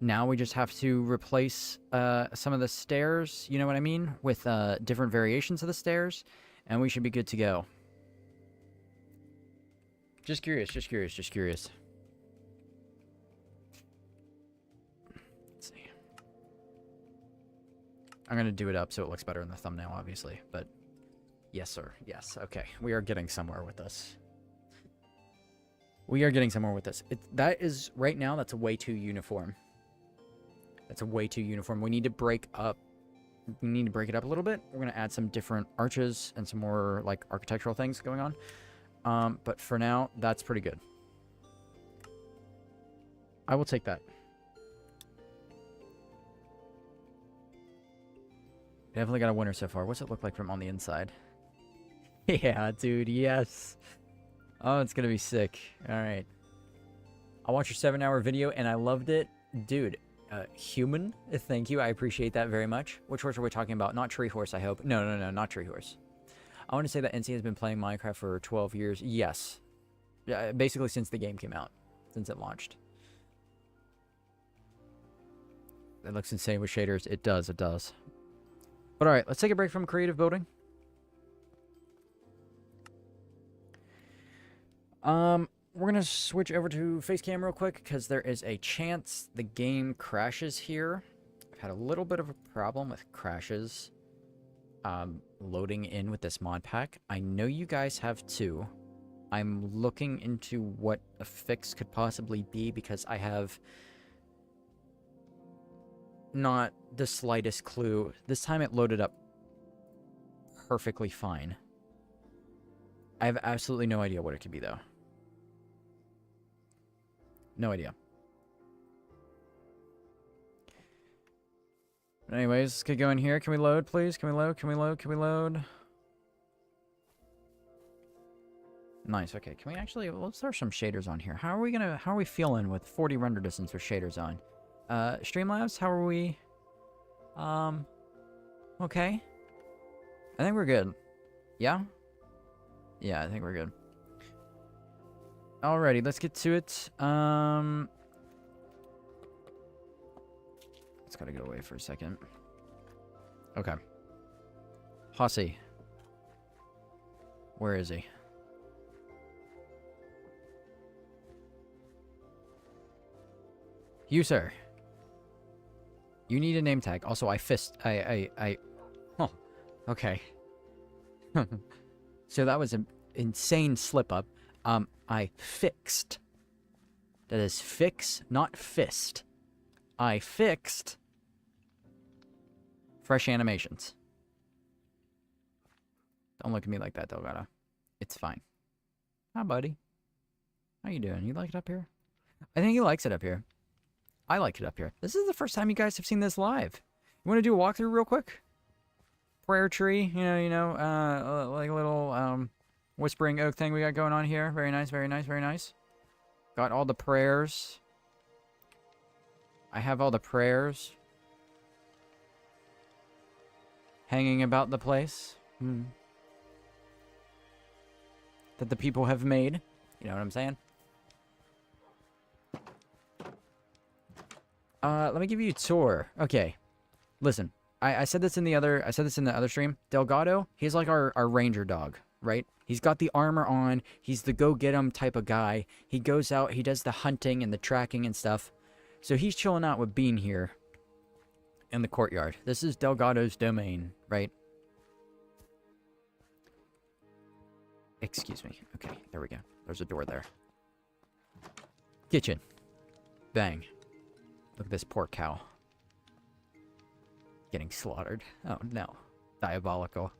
Now we just have to replace some of the stairs, you know what I mean? With different variations of the stairs, and we should be good to go. Just curious, just curious, just curious. Let's see. I'm going to do it up so it looks better in the thumbnail, obviously, but yes, sir. Yes, okay. We are getting somewhere with this. We are getting somewhere with this. That is, right now, that's way too uniform. That's a way too uniform. We need to break up. We need to break it up a little bit. We're going to add some different arches and some more, like, architectural things going on. But for now, that's pretty good. I will take that. Definitely got a winner so far. What's it look like from on the inside? Yeah, dude, yes. Oh, it's gonna be sick. Alright. I watched your 7-hour video and I loved it. Dude, human, thank you. I appreciate that very much. Which horse are we talking about? Not Tree Horse, I hope. No, not Tree Horse. I want to say that NC has been playing Minecraft for 12 years. Yes. Yeah, basically since the game came out. Since it launched. It looks insane with shaders. It does, it does. But alright, let's take a break from creative building. We're gonna switch over to face cam real quick because there is a chance the game crashes here. I've had a little bit of a problem with crashes loading in with this mod pack. I know you guys have too. I'm looking into what a fix could possibly be because I have not the slightest clue. This time it loaded up perfectly fine. I have absolutely no idea what it could be though. No idea. But anyways, let's get going here. Can we load, please? Can we load? Can we load? Can we load? Nice. Okay. Can we actually... Let's throw some shaders on here. How are we feeling with 40 render distance with shaders on? Streamlabs, how are we? Okay. I think we're good. Yeah? Yeah, I think we're good. Alrighty, let's get to it. It's gotta go away for a second. Okay. Hossie. Where is he? You, sir. You need a name tag. Also, Huh. Okay. So that was an insane slip up. I fixed. That is fix, not fist. I fixed fresh animations. Don't look at me like that, Delgado. It's fine. Hi, buddy. How you doing? You like it up here? I think he likes it up here. I like it up here. This is the first time you guys have seen this live. You want to do a walkthrough real quick? Prayer tree, like a little whispering oak thing we got going on here. Very nice, very nice, very nice. Got all the prayers. I have all the prayers hanging about the place that the people have made. You know what I'm saying? Let me give you a tour. Okay, listen. I said this in the other stream. Delgado, he's like our ranger dog, right? He's got the armor on. He's the go-get-'em type of guy. He goes out, he does the hunting and the tracking and stuff. So he's chilling out with Bean here in the courtyard. This is Delgado's domain, right? Excuse me. Okay, there we go. There's a door there. Kitchen. Bang. Look at this poor cow. Getting slaughtered. Oh, no. Diabolical.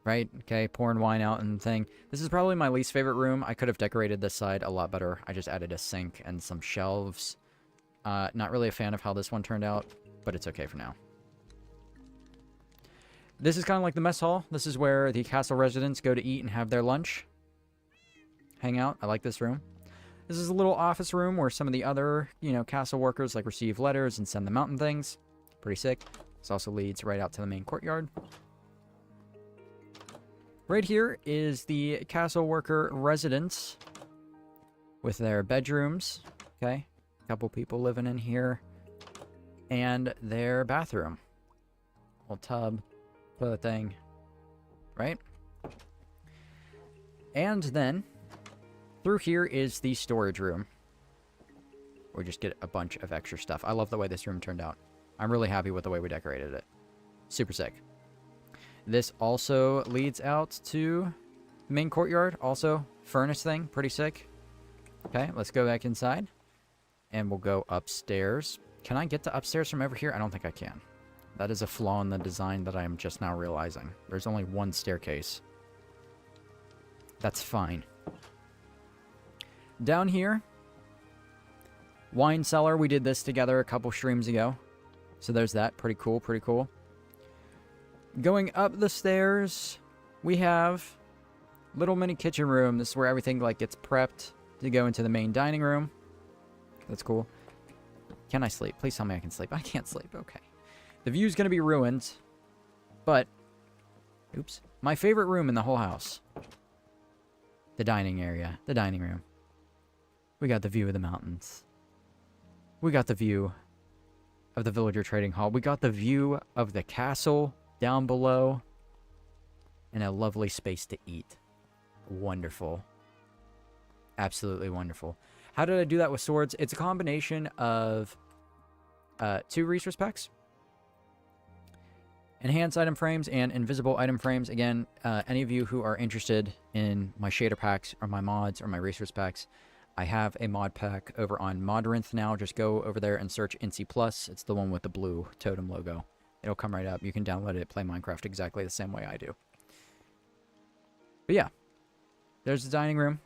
Right? Okay, pouring wine out and thing. This is probably my least favorite room. I could have decorated this side a lot better. I just added a sink and some shelves. Not really a fan of how this one turned out, but it's okay for now. This is kind of like the mess hall. This is where the castle residents go to eat and have their lunch. Hang out. I like this room. This is a little office room where some of the other, castle workers like receive letters and send them out and things. Pretty sick. This also leads right out to the main courtyard. Right here is the castle worker residence with their bedrooms. Okay. A couple people living in here. And their bathroom. Little tub, toilet thing. Right? And then, through here is the storage room. We just get a bunch of extra stuff. I love the way this room turned out. I'm really happy with the way we decorated it. Super sick. This also leads out to the main courtyard. Also, furnace thing. Pretty sick. Okay, let's go back inside. And we'll go upstairs. Can I get to upstairs from over here? I don't think I can. That is a flaw in the design that I am just now realizing. There's only one staircase. That's fine. Down here, wine cellar. We did this together a couple streams ago. So there's that. Pretty cool, pretty cool. Going up the stairs, we have little mini kitchen room. This is where everything like gets prepped to go into the main dining room. That's cool. Can I sleep? Please tell me I can sleep. I can't sleep. Okay. The view's going to be ruined. But, oops. My favorite room in the whole house. The dining area. The dining room. We got the view of the mountains. We got the view of the villager trading hall. We got the view of the castle down below. And a lovely space to eat. Wonderful. Absolutely wonderful. How did I do that with swords? It's a combination of 2 resource packs, enhanced item frames, and invisible item frames. Again, any of you who are interested in my shader packs or my mods or my resource packs, I have a mod pack over on Modrinth now. Just go over there and search NC+. It's the one with the blue totem logo. It'll come right up. You can download it, play Minecraft exactly the same way I do. But yeah, there's the dining room.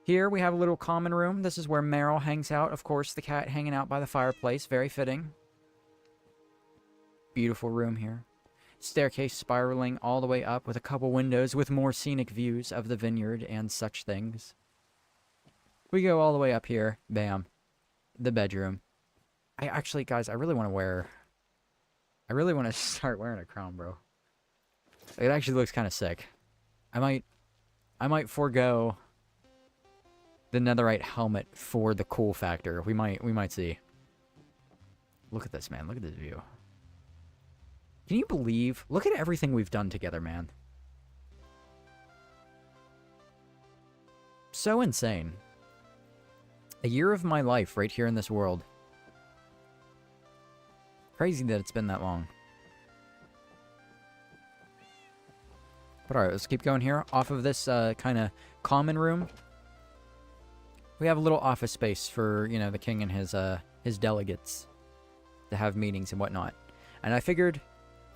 Here we have a little common room. This is where Meryl hangs out. Of course, the cat hanging out by the fireplace. Very fitting. Beautiful room here. Staircase spiraling all the way up with a couple windows with more scenic views of the vineyard and such things. We go all the way up here. Bam. The bedroom. I actually, guys, I really want to start wearing a crown, bro. It actually looks kind of sick. I might forego the netherite helmet for the cool factor. We might see. Look at this, man. Look at this view. Can you believe? Look at everything we've done together, man. So insane. A year of my life right here in this world. Crazy that it's been that long. But alright, let's keep going here. Off of this kind of common room, we have a little office space for, you know, the king and his delegates to have meetings and whatnot. And I figured,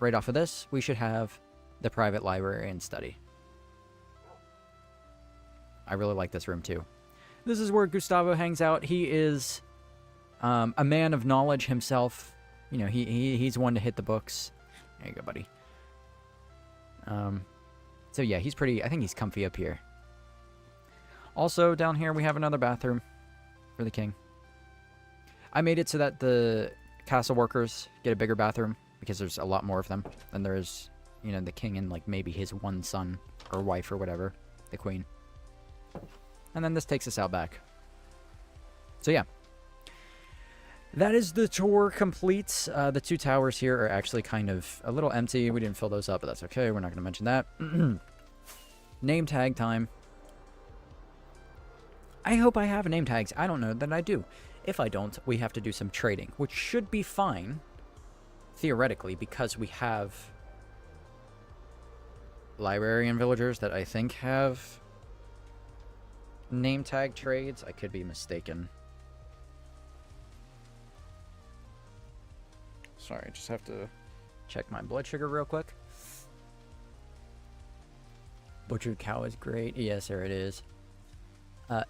right off of this, we should have the private library and study. I really like this room too. This is where Gustavo hangs out. He is a man of knowledge himself. You know, he's one to hit the books. There you go, buddy. So yeah, he's pretty, I think he's comfy up here. Also, down here we have another bathroom for the king. I made it so that the castle workers get a bigger bathroom because there's a lot more of them than there is, you know, the king and like maybe his one son or wife or whatever, the queen. And then this takes us out back. So yeah. That is the tour complete. The 2 towers here are actually kind of a little empty. We didn't fill those up, but that's okay. We're not going to mention that. Name tag time. I hope I have name tags. I don't know that I do. If I don't, we have to do some trading, which should be fine, theoretically, because we have librarian villagers that I think have name tag trades. I could be mistaken. Sorry, I just have to check my blood sugar real quick. Butchered cow is great. Yes, there it is.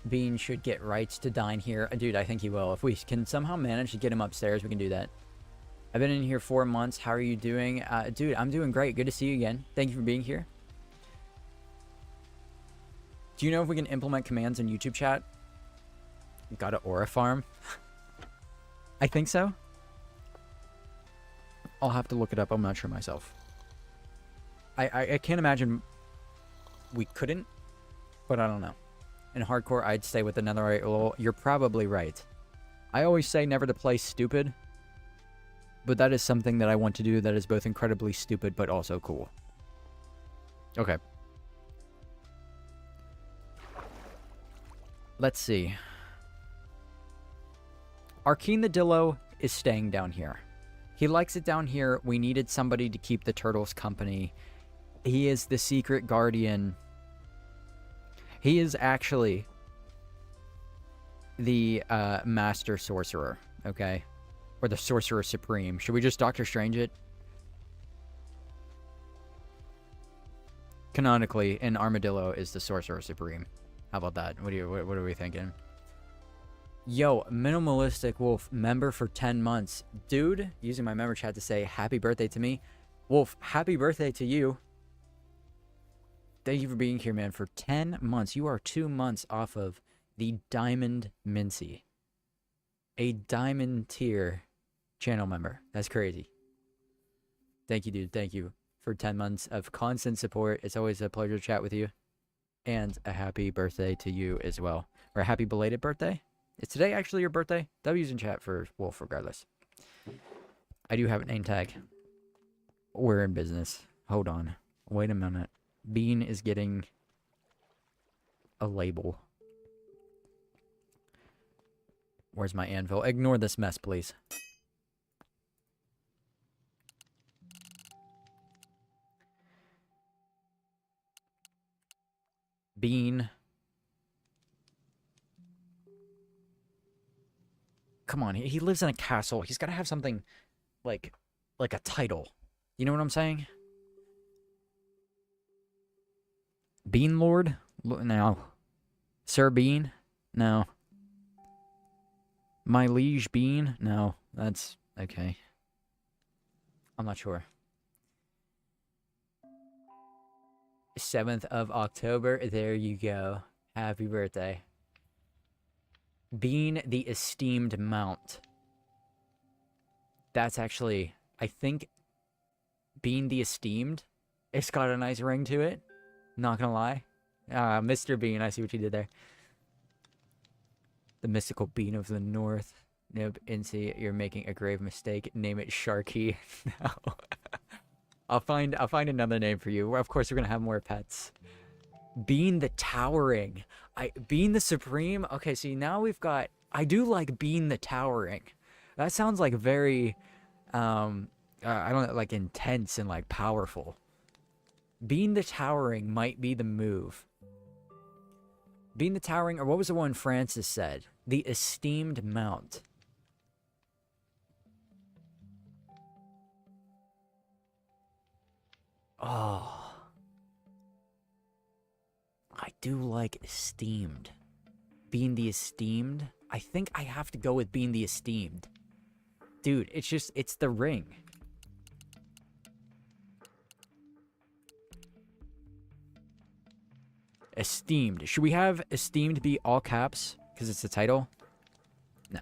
Bean should get rights to dine here. Dude, I think he will. If we can somehow manage to get him upstairs, we can do that. I've been in here 4 months. How are you doing? Dude, I'm doing great. Good to see you again. Thank you for being here. Do you know if we can implement commands in YouTube chat? Got an aura farm? I think so. I'll have to look it up. I'm not sure myself. I can't imagine we couldn't, but I don't know. In hardcore, I'd stay with the netherite. Well, you're probably right. I always say never to play stupid, but that is something that I want to do that is both incredibly stupid but also cool. Okay. Let's see. Arkeen the Dillo is staying down here. He likes it down here. We needed somebody to keep the turtles company. He is the secret guardian. He is actually the master sorcerer, okay? Or the sorcerer supreme. Should we just Doctor Strange it? Canonically, an armadillo is the sorcerer supreme. How about that? What are we thinking? Yo, Minimalistic Wolf, member for 10 months. Dude, using my member chat to say happy birthday to me. Wolf, happy birthday to you. Thank you for being here, man, for 10 months. You are 2 months off of the Diamond Mincy. A Diamond tier channel member. That's crazy. Thank you, dude. Thank you for 10 months of constant support. It's always a pleasure to chat with you. And a happy birthday to you as well. Or a happy belated birthday. Is today actually your birthday? W's in chat for Wolf regardless. I do have a name tag. We're in business. Hold on. Wait a minute. Bean is getting a label. Where's my anvil? Ignore this mess, please. Bean. Come on, he lives in a castle. He's got to have something like a title. You know what I'm saying? Bean Lord? No. Sir Bean? No. My liege Bean? No. That's okay. I'm not sure. 7th of October. There you go. Happy birthday. Bean the Esteemed Mount. That's actually, I think, Bean the Esteemed. It's got a nice ring to it. Not gonna lie. Mr. Bean, I see what you did there. The mystical bean of the north. Nope, Incy, you're making a grave mistake. Name it Sharky. No. I'll find another name for you. Of course, we're gonna have more pets. Bean the Towering. Bean the Supreme. Okay, see, now we've got... I do like Bean the Towering. That sounds like very... I don't know, like intense and like powerful. Bean the Towering might be the move. Bean the Towering, or what was the one Francis said? The Esteemed Mount. Oh. I do like Esteemed. Being the Esteemed? I think I have to go with Being the Esteemed. Dude, it's the ring. Esteemed. Should we have Esteemed be all caps? Because it's the title? No.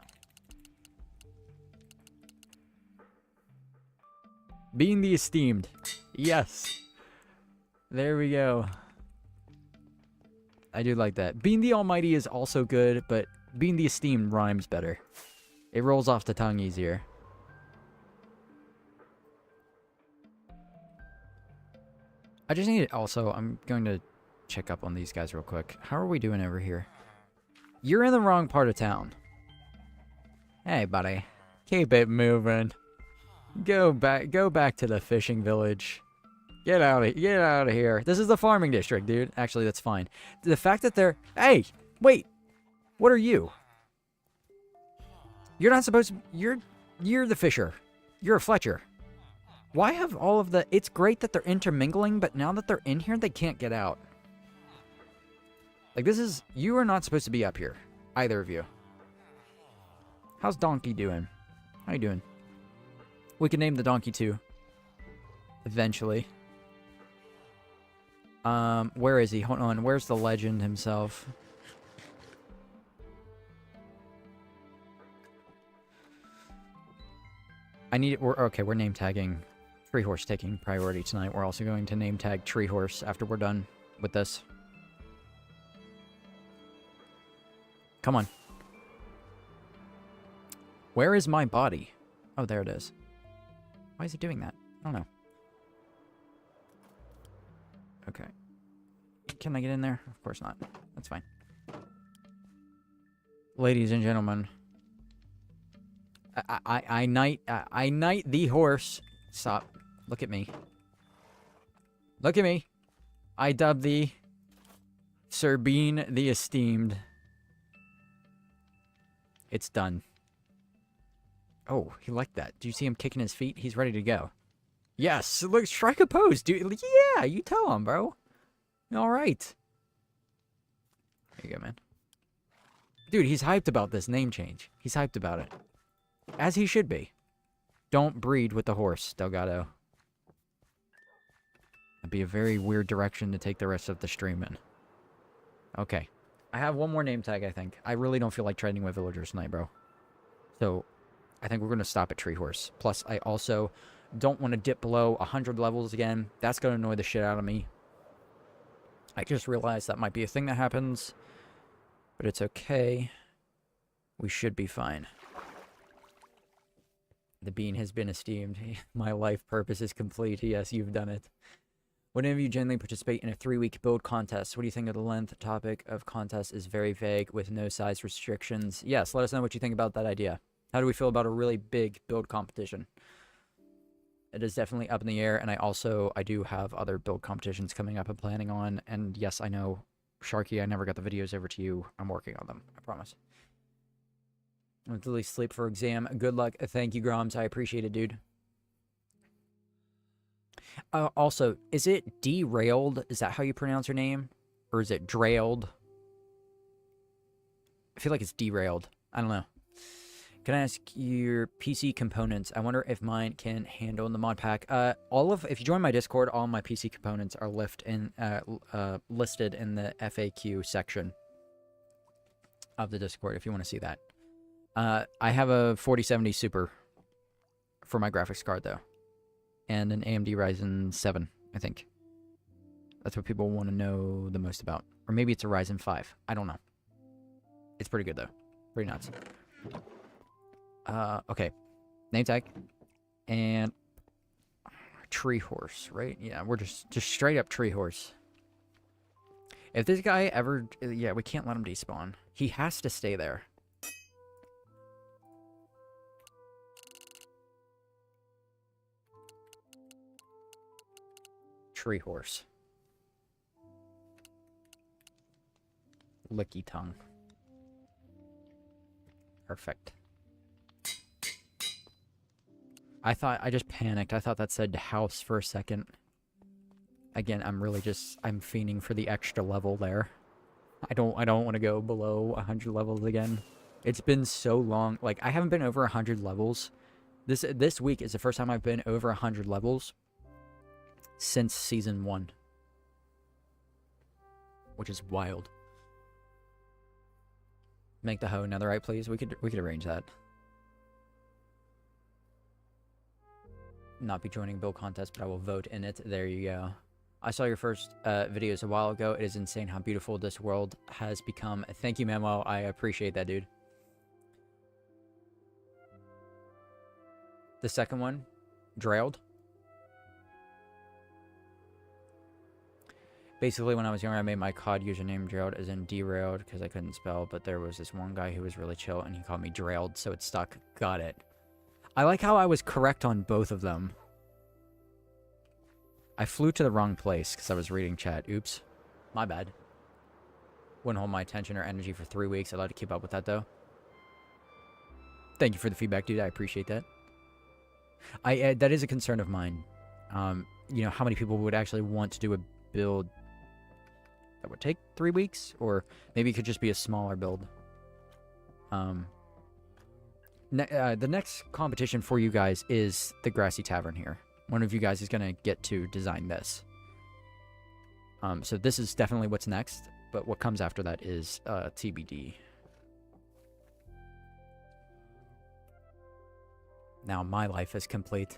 Being the Esteemed. Yes. There we go. I do like that. Being the Almighty is also good, but Being the Esteemed rhymes better. It rolls off the tongue easier. I just need it. Also, I'm going to check up on these guys real quick. How are we doing over here? You're in the wrong part of town. Hey, buddy. Keep it moving. Go back to the fishing village. Get out of here. This is the farming district, dude. Actually, that's fine. The fact that they're... Hey! Wait! What are you? You're not supposed to... You're the fisher. You're a Fletcher. Why have all of the... It's great that they're intermingling, but now that they're in here, they can't get out. Like, this is... You are not supposed to be up here. Either of you. How's Donkey doing? How you doing? We can name the donkey too. Eventually. Where is he? Hold on. Where's the legend himself? I need... okay, we're name tagging Tree horse taking priority tonight. We're also going to name tag tree horse after we're done with this. Come on. Where is my body? Oh, there it is. Why is it doing that? I don't know. Okay. Can I get in there? Of course not. That's fine. Ladies and gentlemen, I knight the horse. Stop. Look at me. Look at me. I dub thee Sir Bean the Esteemed. It's done. Oh, he liked that. Do you see him kicking his feet? He's ready to go. Yes, look, strike a pose, dude. Yeah, you tell him, bro. All right. There you go, man. Dude, he's hyped about this name change. He's hyped about it. As he should be. Don't breed with the horse, Delgado. That'd be a very weird direction to take the rest of the stream in. Okay. I have one more name tag, I think. I really don't feel like trading with villagers tonight, bro. So, I think we're going to stop at tree horse. Plus, I also don't want to dip below 100 levels again. That's going to annoy the shit out of me. I just realized that might be a thing that happens. But it's okay. We should be fine. The bean has been esteemed. My life purpose is complete. Yes, you've done it. Whenever you generally participate in a 3-week build contest, what do you think of the length? Topic of contest is very vague with no size restrictions. Yes, let us know what you think about that idea. How do we feel about a really big build competition? It is definitely up in the air, and I do have other build competitions coming up I'm planning on, and yes, I know, Sharky, I never got the videos over to you. I'm working on them, I promise. I'm going to sleep for exam. Good luck. Thank you, Groms. I appreciate it, dude. Also, is it derailed? Is that how you pronounce your name? Or is it drailed? I feel like it's derailed. I don't know. Can I ask your PC components? I wonder if mine can handle in the mod pack. If you join my Discord, all my PC components are listed in the FAQ section of the Discord if you want to see that. I have a 4070 Super for my graphics card, though. And an AMD Ryzen 7, I think. That's what people want to know the most about. Or maybe it's a Ryzen 5. I don't know. It's pretty good, though. Pretty nuts. Okay. Name tag. And tree horse, right? Yeah, we're just straight up tree horse. If this guy ever... Yeah, we can't let him despawn. He has to stay there. Tree horse. Licky tongue. Perfect. I just panicked. I thought that said house for a second. Again, I'm fiending for the extra level there. I don't want to go below 100 levels again. It's been so long. Like, I haven't been over 100 levels. This week is the first time I've been over 100 levels since season 1. Which is wild. Make the hoe netherite, please. We could arrange that. Not be joining build contest, but I will vote in it. There you go. I saw your first videos a while ago. It is insane how beautiful this world has become. Thank you, Memo. I appreciate that, dude. The second one, Drailed. Basically, when I was younger, I made my COD username Drailed as in derailed because I couldn't spell, but there was this one guy who was really chill and he called me Drailed, so it stuck. Got it. I like how I was correct on both of them. I flew to the wrong place because I was reading chat. Oops. My bad. Wouldn't hold my attention or energy for 3 weeks. I'd like to keep up with that, though. Thank you for the feedback, dude. I appreciate that. That is a concern of mine. You know, how many people would actually want to do a build that would take 3 weeks? Or maybe it could just be a smaller build. The next competition for you guys is the Grassy Tavern here. One of you guys is going to get to design this. So this is definitely what's next, but what comes after that is TBD. Now my life is complete.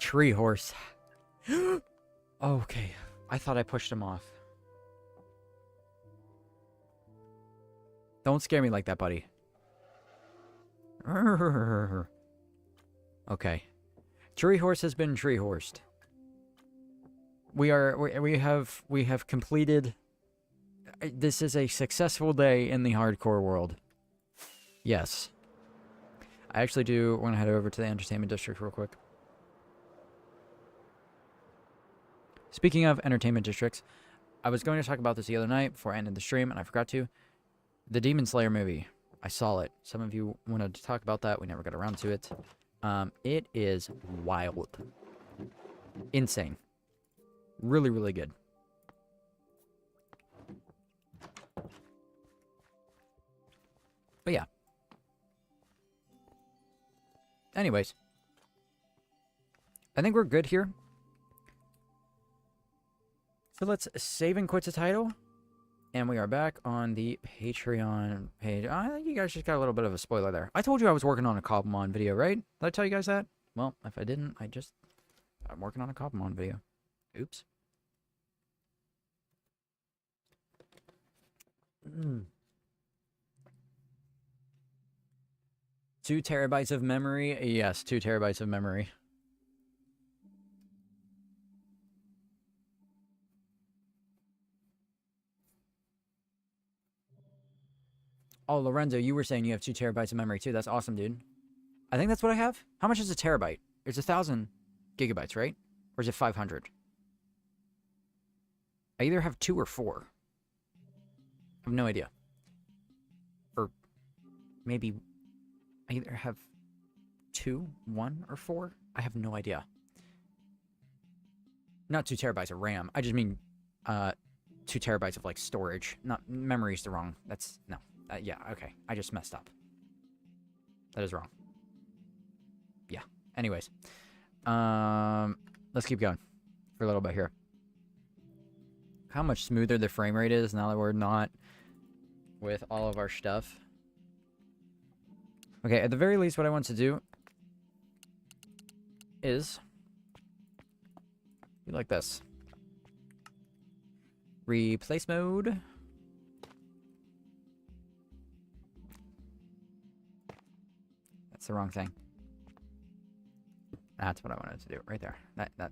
Tree horse. Okay. I thought I pushed him off. Don't scare me like that, buddy. Okay. Tree horse has been tree horsed. We have completed. This is a successful day in the hardcore world. Yes. I actually do want to head over to the entertainment district real quick. Speaking of entertainment districts, I was going to talk about this the other night before I ended the stream, and I forgot to. The Demon Slayer movie. I saw it. Some of you wanted to talk about that. We never got around to it. It is wild. Insane. Really, really good. But yeah. Anyways. I think we're good here. So let's save and quit the title. And we are back on the Patreon page. I think you guys just got a little bit of a spoiler there. I told you I was working on a Cobblemon video, right? Did I tell you guys that? Well, if I didn't, I'm working on a Cobblemon video. Oops. 2 terabytes of memory? Yes, 2 terabytes of memory. Oh, Lorenzo, you were saying you have 2 terabytes of memory too. That's awesome, dude. I think that's what I have. How much is a terabyte? It's 1,000 gigabytes, right? Or is it 500? I either have 2 or 4. I have no idea. Or maybe I either have 2, 1, or 4. I have no idea. Not 2 terabytes of RAM. I just mean 2 terabytes of like storage. Not memory's the wrong. That's no. Yeah, okay. I just messed up. That is wrong. Yeah. Anyways. Let's keep going for a little bit here. How much smoother the frame rate is now that we're not with all of our stuff. Okay, at the very least, what I want to do is be like this. Replace mode. That's the wrong thing. That's what I wanted to do right there. That's the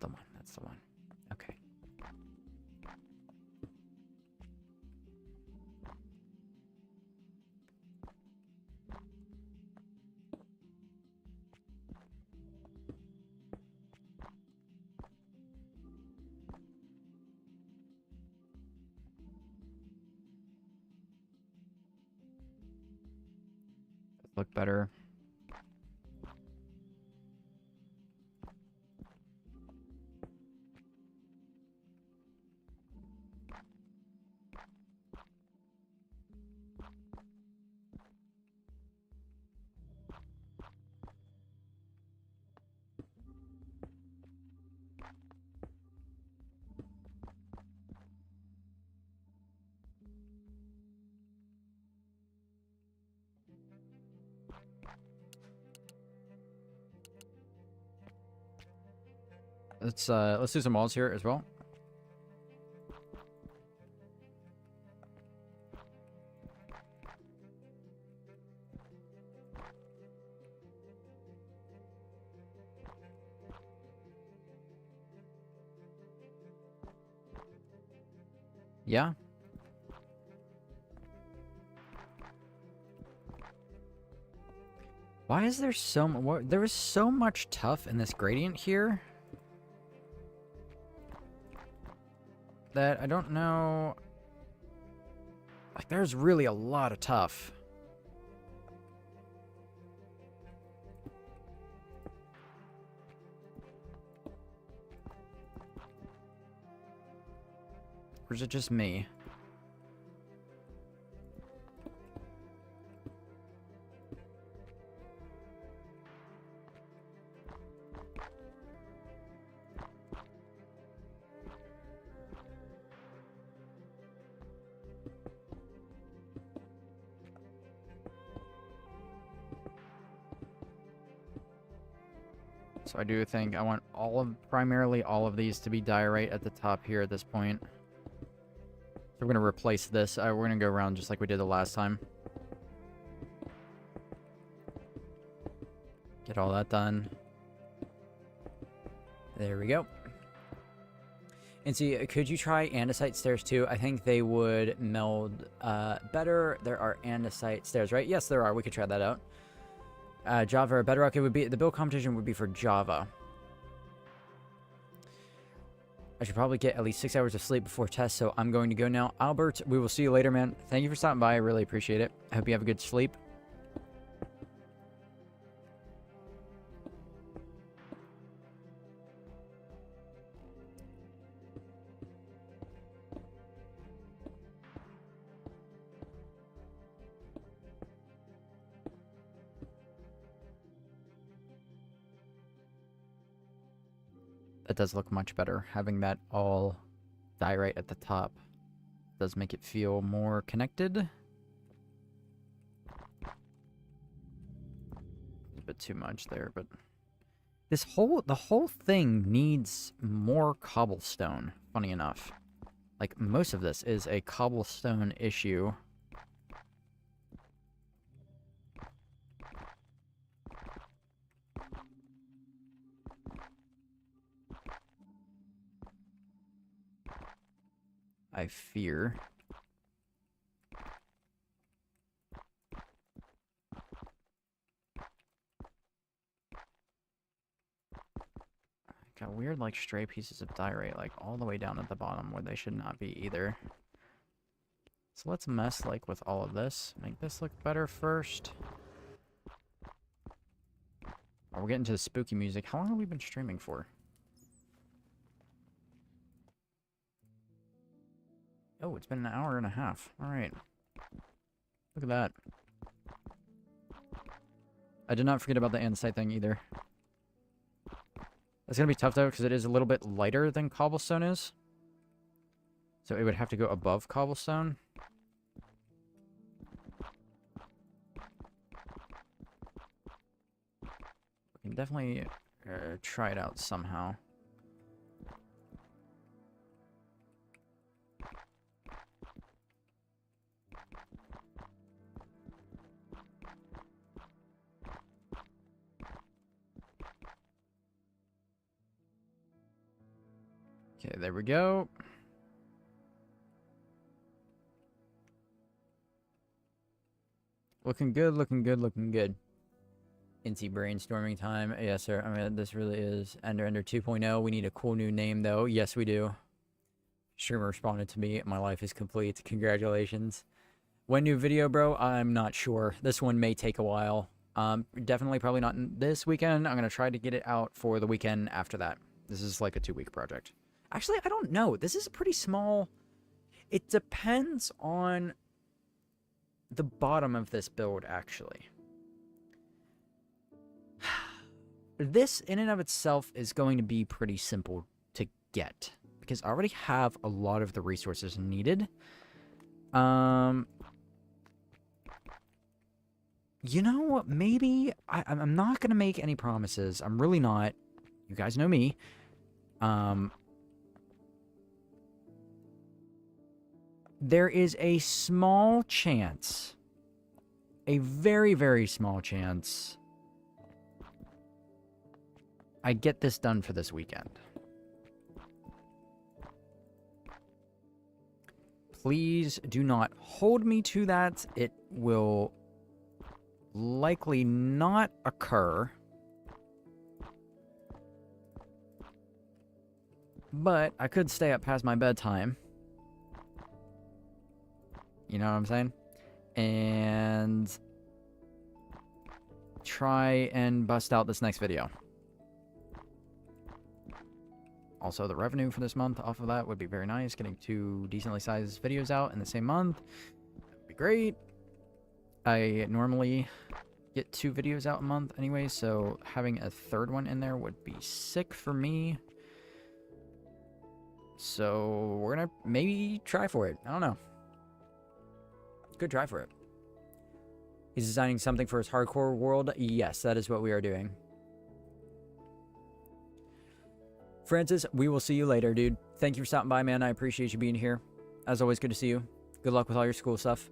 one. That's the one. Okay. Look better. Let's do some walls here as well. Yeah. Why is there so much? There is so much tough in this gradient here that I don't know. Like, there's really a lot of tough. Or is it just me? So I do think I want primarily all of these to be diorite at the top here at this point. So we're going to replace this. We're going to go around just like we did the last time. Get all that done. There we go. And see, could you try andesite stairs too? I think they would meld better. There are andesite stairs, right? Yes, there are. We could try that out. Java or Bedrock, it would be, the build competition would be for Java. I should probably get at least 6 hours of sleep before test, so I'm going to go now. Albert, we will see you later, man. Thank you for stopping by. I really appreciate it. I hope you have a good sleep. That does look much better. Having that all diorite at the top does make it feel more connected. A bit too much there, but the whole thing needs more cobblestone, funny enough. Like, most of this is a cobblestone issue. I fear. Got weird, like, stray pieces of diorite, like, all the way down at the bottom where they should not be either. So let's mess, like, with all of this. Make this look better first. Oh, we're getting to the spooky music. How long have we been streaming for? Oh, it's been an hour and a half. Alright. Look at that. I did not forget about the andesite thing either. It's going to be tough, though, because it is a little bit lighter than cobblestone is. So it would have to go above cobblestone. We can definitely try it out somehow. Okay, there we go. Looking good, looking good, looking good. Incy brainstorming time. Yes, sir. I mean, this really is Ender 2.0. We need a cool new name, though. Yes, we do. Streamer responded to me. My life is complete. Congratulations. When new video, bro? I'm not sure. This one may take a while. Definitely probably not this weekend. I'm going to try to get it out for the weekend after that. This is like a 2-week project. Actually, I don't know. This is a pretty small... It depends on the bottom of this build, actually. This, in and of itself, is going to be pretty simple to get. Because I already have a lot of the resources needed. You know, maybe... I'm not going to make any promises. I'm really not. You guys know me. There is a small chance, a very, very small chance, I get this done for this weekend. Please do not hold me to that. It will likely not occur. But I could stay up past my bedtime. You know what I'm saying? And try and bust out this next video. Also, the revenue for this month off of that would be very nice. Getting 2 decently sized videos out in the same month would be great. I normally get 2 videos out a month anyway, so having a 3rd one in there would be sick for me. So we're gonna maybe try for it. I don't know. Good try for it. He's designing something for his hardcore world. Yes, that is what we are doing. Francis, we will see you later, dude. Thank you for stopping by, man. I appreciate you being here. As always, good to see you. Good luck with all your school stuff.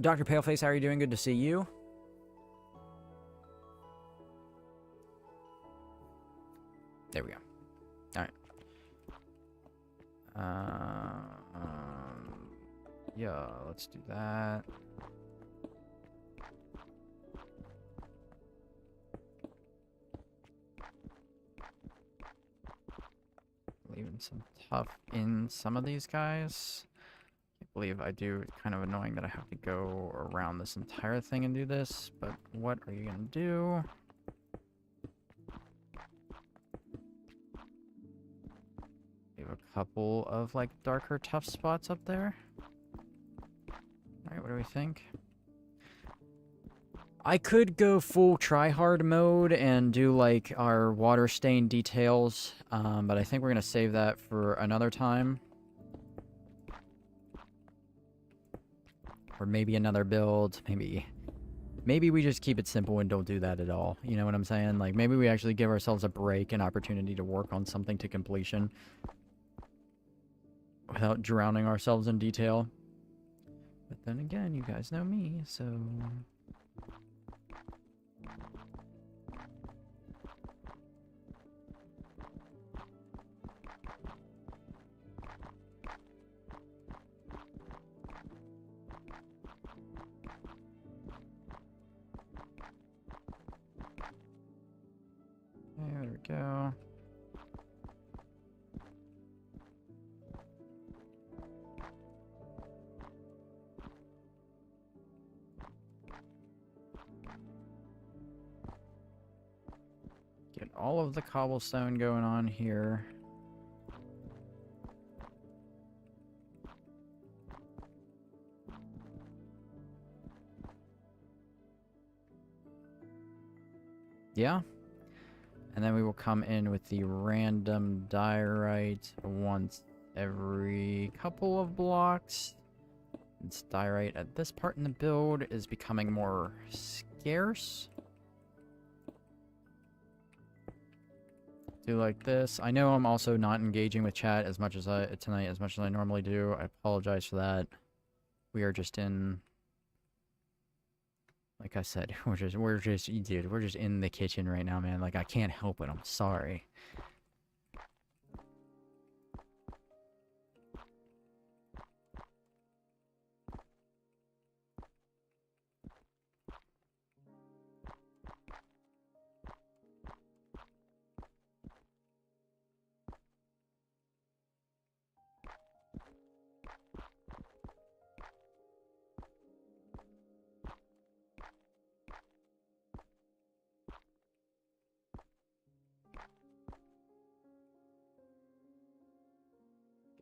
Dr. Paleface, how are you doing? Good to see you. There we go. All right. Yeah, let's do that. Leaving some tough in some of these guys. I believe I do. It's kind of annoying that I have to go around this entire thing and do this, but what are you gonna do? We have a couple of like darker tough spots up there. Alright, what do we think? I could go full try-hard mode and do like our water stain details, but I think we're gonna save that for another time. Or maybe another build, maybe we just keep it simple and don't do that at all. You know what I'm saying? Like, maybe we actually give ourselves a break, an opportunity to work on something to completion without drowning ourselves in detail. But then again, you guys know me, so... There we go. Get all of the cobblestone going on here. Yeah. And then we will come in with the random diorite once every couple of blocks. It's diorite at this part in the build is becoming more scarce. Do like this. I know I'm also not engaging with chat as much as tonight as much as I normally do. I apologize for that. We are just in, like I said, we're just in the kitchen right now, man. Like, I can't help it. I'm sorry.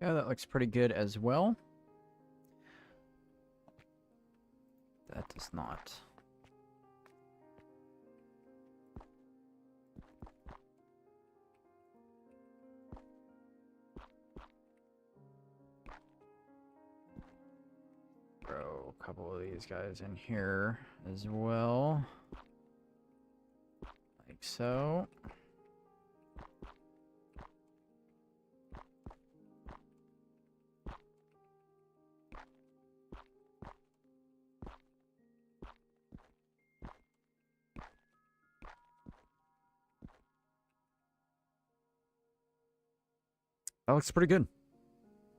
Yeah, that looks pretty good as well. That does not. Throw a couple of these guys in here as well. Like so. That looks pretty good.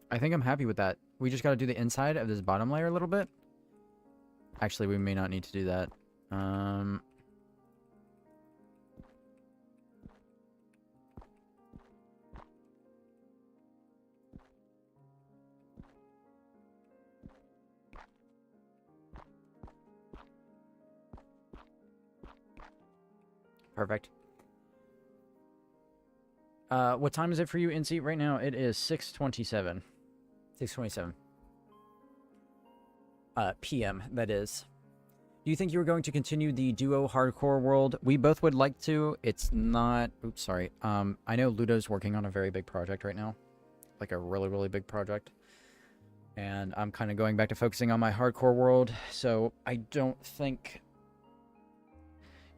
I think I'm happy with that. We just got to do the inside of this bottom layer a little bit. Actually, we may not need to do that. Perfect. What time is it for you in seat right now? It is 6:27. 6:27. PM, that is. Do you think you were going to continue the duo hardcore world? We both would like to. It's not... Oops, sorry. I know Ludo's working on a very big project right now. Like a really, really big project. And I'm kind of going back to focusing on my hardcore world. So I don't think...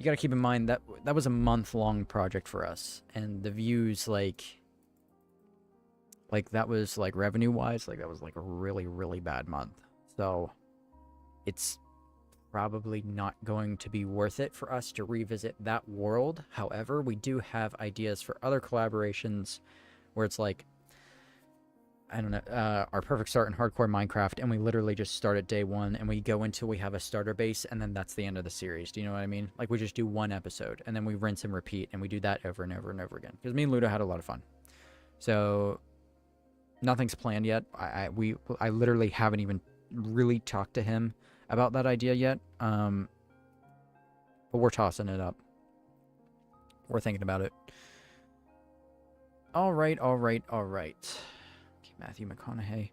you got to keep in mind that that was a month-long project for us, and the views, like that was, like, revenue-wise, like, that was, like, a really, really bad month. So it's probably not going to be worth it for us to revisit that world. However, we do have ideas for other collaborations where it's like, I don't know, our perfect start in hardcore Minecraft, and we literally just start at day one, and we go until we have a starter base, and then that's the end of the series. Do you know what I mean? Like, we just do one episode, and then we rinse and repeat, and we do that over and over and over again. Because me and Ludo had a lot of fun. So nothing's planned yet. I literally haven't even really talked to him about that idea yet. But we're tossing it up. We're thinking about it. All right. Okay, Matthew McConaughey.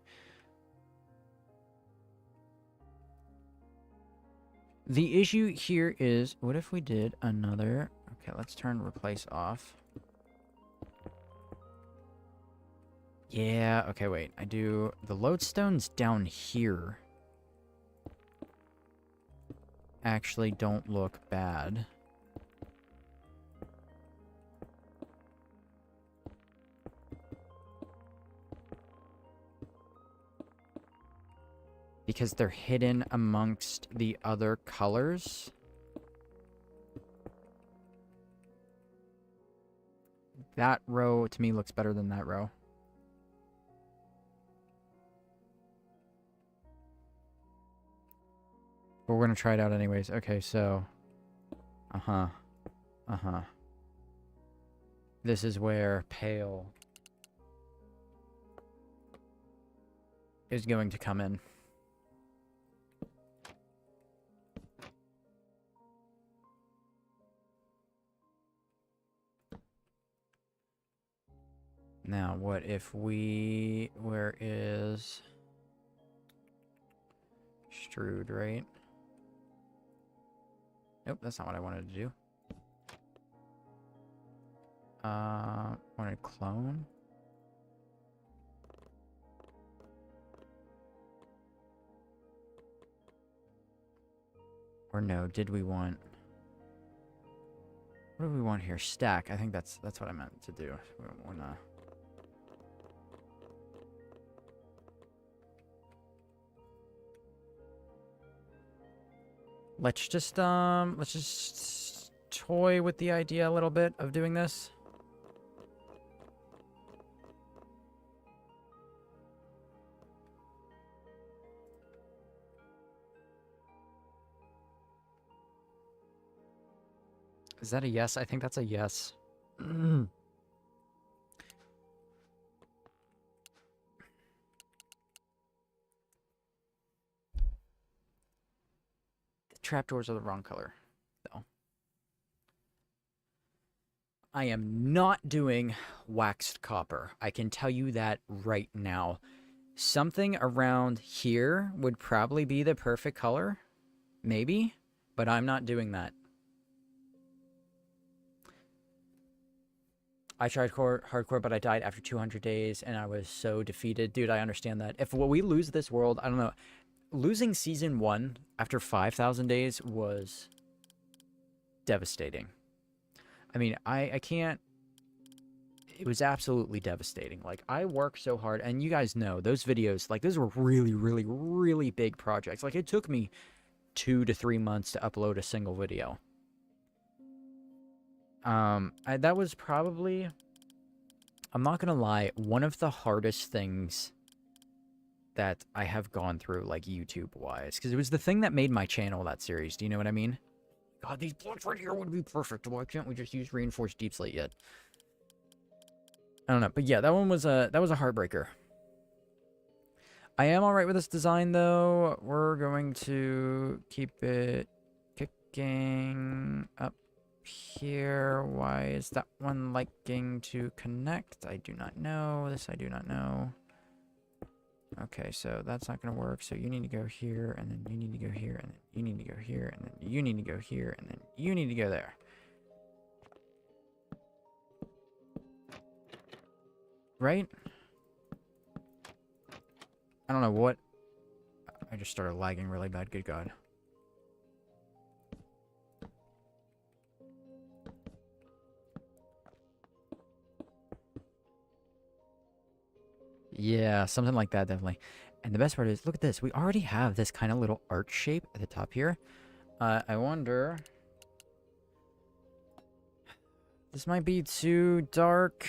The issue here is, what if we did another... Okay, let's turn replace off. Yeah, okay, wait. I do... The lodestones down here actually don't look bad. Because they're hidden amongst the other colors. That row, to me, looks better than that row. But we're going to try it out anyways. Okay, so... This is where pale is going to come in. Now, what if we... Where is... Extrude, right? Nope, that's not what I wanted to do. Wanted clone? Or no, did we want... What do we want here? Stack. I think that's what I meant to do. We wanna... Let's just toy with the idea a little bit of doing this. Is that a yes? I think that's a yes. The trapdoors are the wrong color, though. I am not doing waxed copper. I can tell you that right now. Something around here would probably be the perfect color. Maybe. But I'm not doing that. I tried hardcore, but I died after 200 days, and I was so defeated. Dude, I understand that. If we lose this world, I don't know. Losing Season 1 after 5,000 days was devastating. I mean, I can't... It was absolutely devastating. Like, I worked so hard, and you guys know, those videos, like, those were really, really, really big projects. Like, it took me 2 to 3 months to upload a single video. That was probably, I'm not gonna lie, one of the hardest things that I have gone through, like, YouTube-wise. Because it was the thing that made my channel that series. Do you know what I mean? God, these blocks right here would be perfect. Why can't we just use reinforced deep slate yet? I don't know. But yeah, that one was that was a heartbreaker. I am alright with this design, though. We're going to keep it kicking up here. Why is that one liking to connect? I do not know. This I do not know. Okay, so that's not going to work. So you need to go here, and then you need to go here, and then you need to go here, and then you need to go here, and then you need to go there. Right? I don't know what... I just started lagging really bad. Good God. Yeah, something like that, definitely. And the best part is, look at this. We already have this kind of little arch shape at the top here. I wonder... This might be too dark.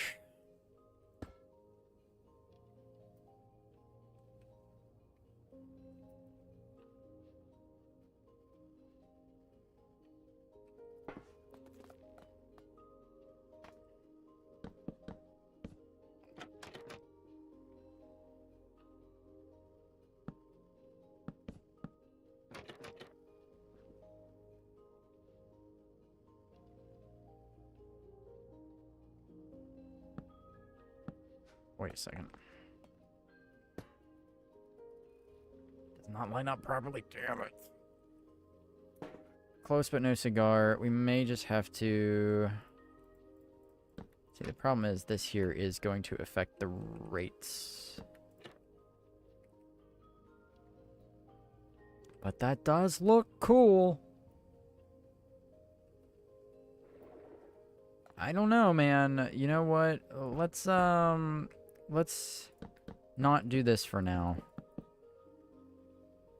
Wait a second. Does not line up properly, damn it. Close but no cigar. We may just have to... See, the problem is this here is going to affect the rates. But that does look cool. I don't know, man. You know what? Let's not do this for now.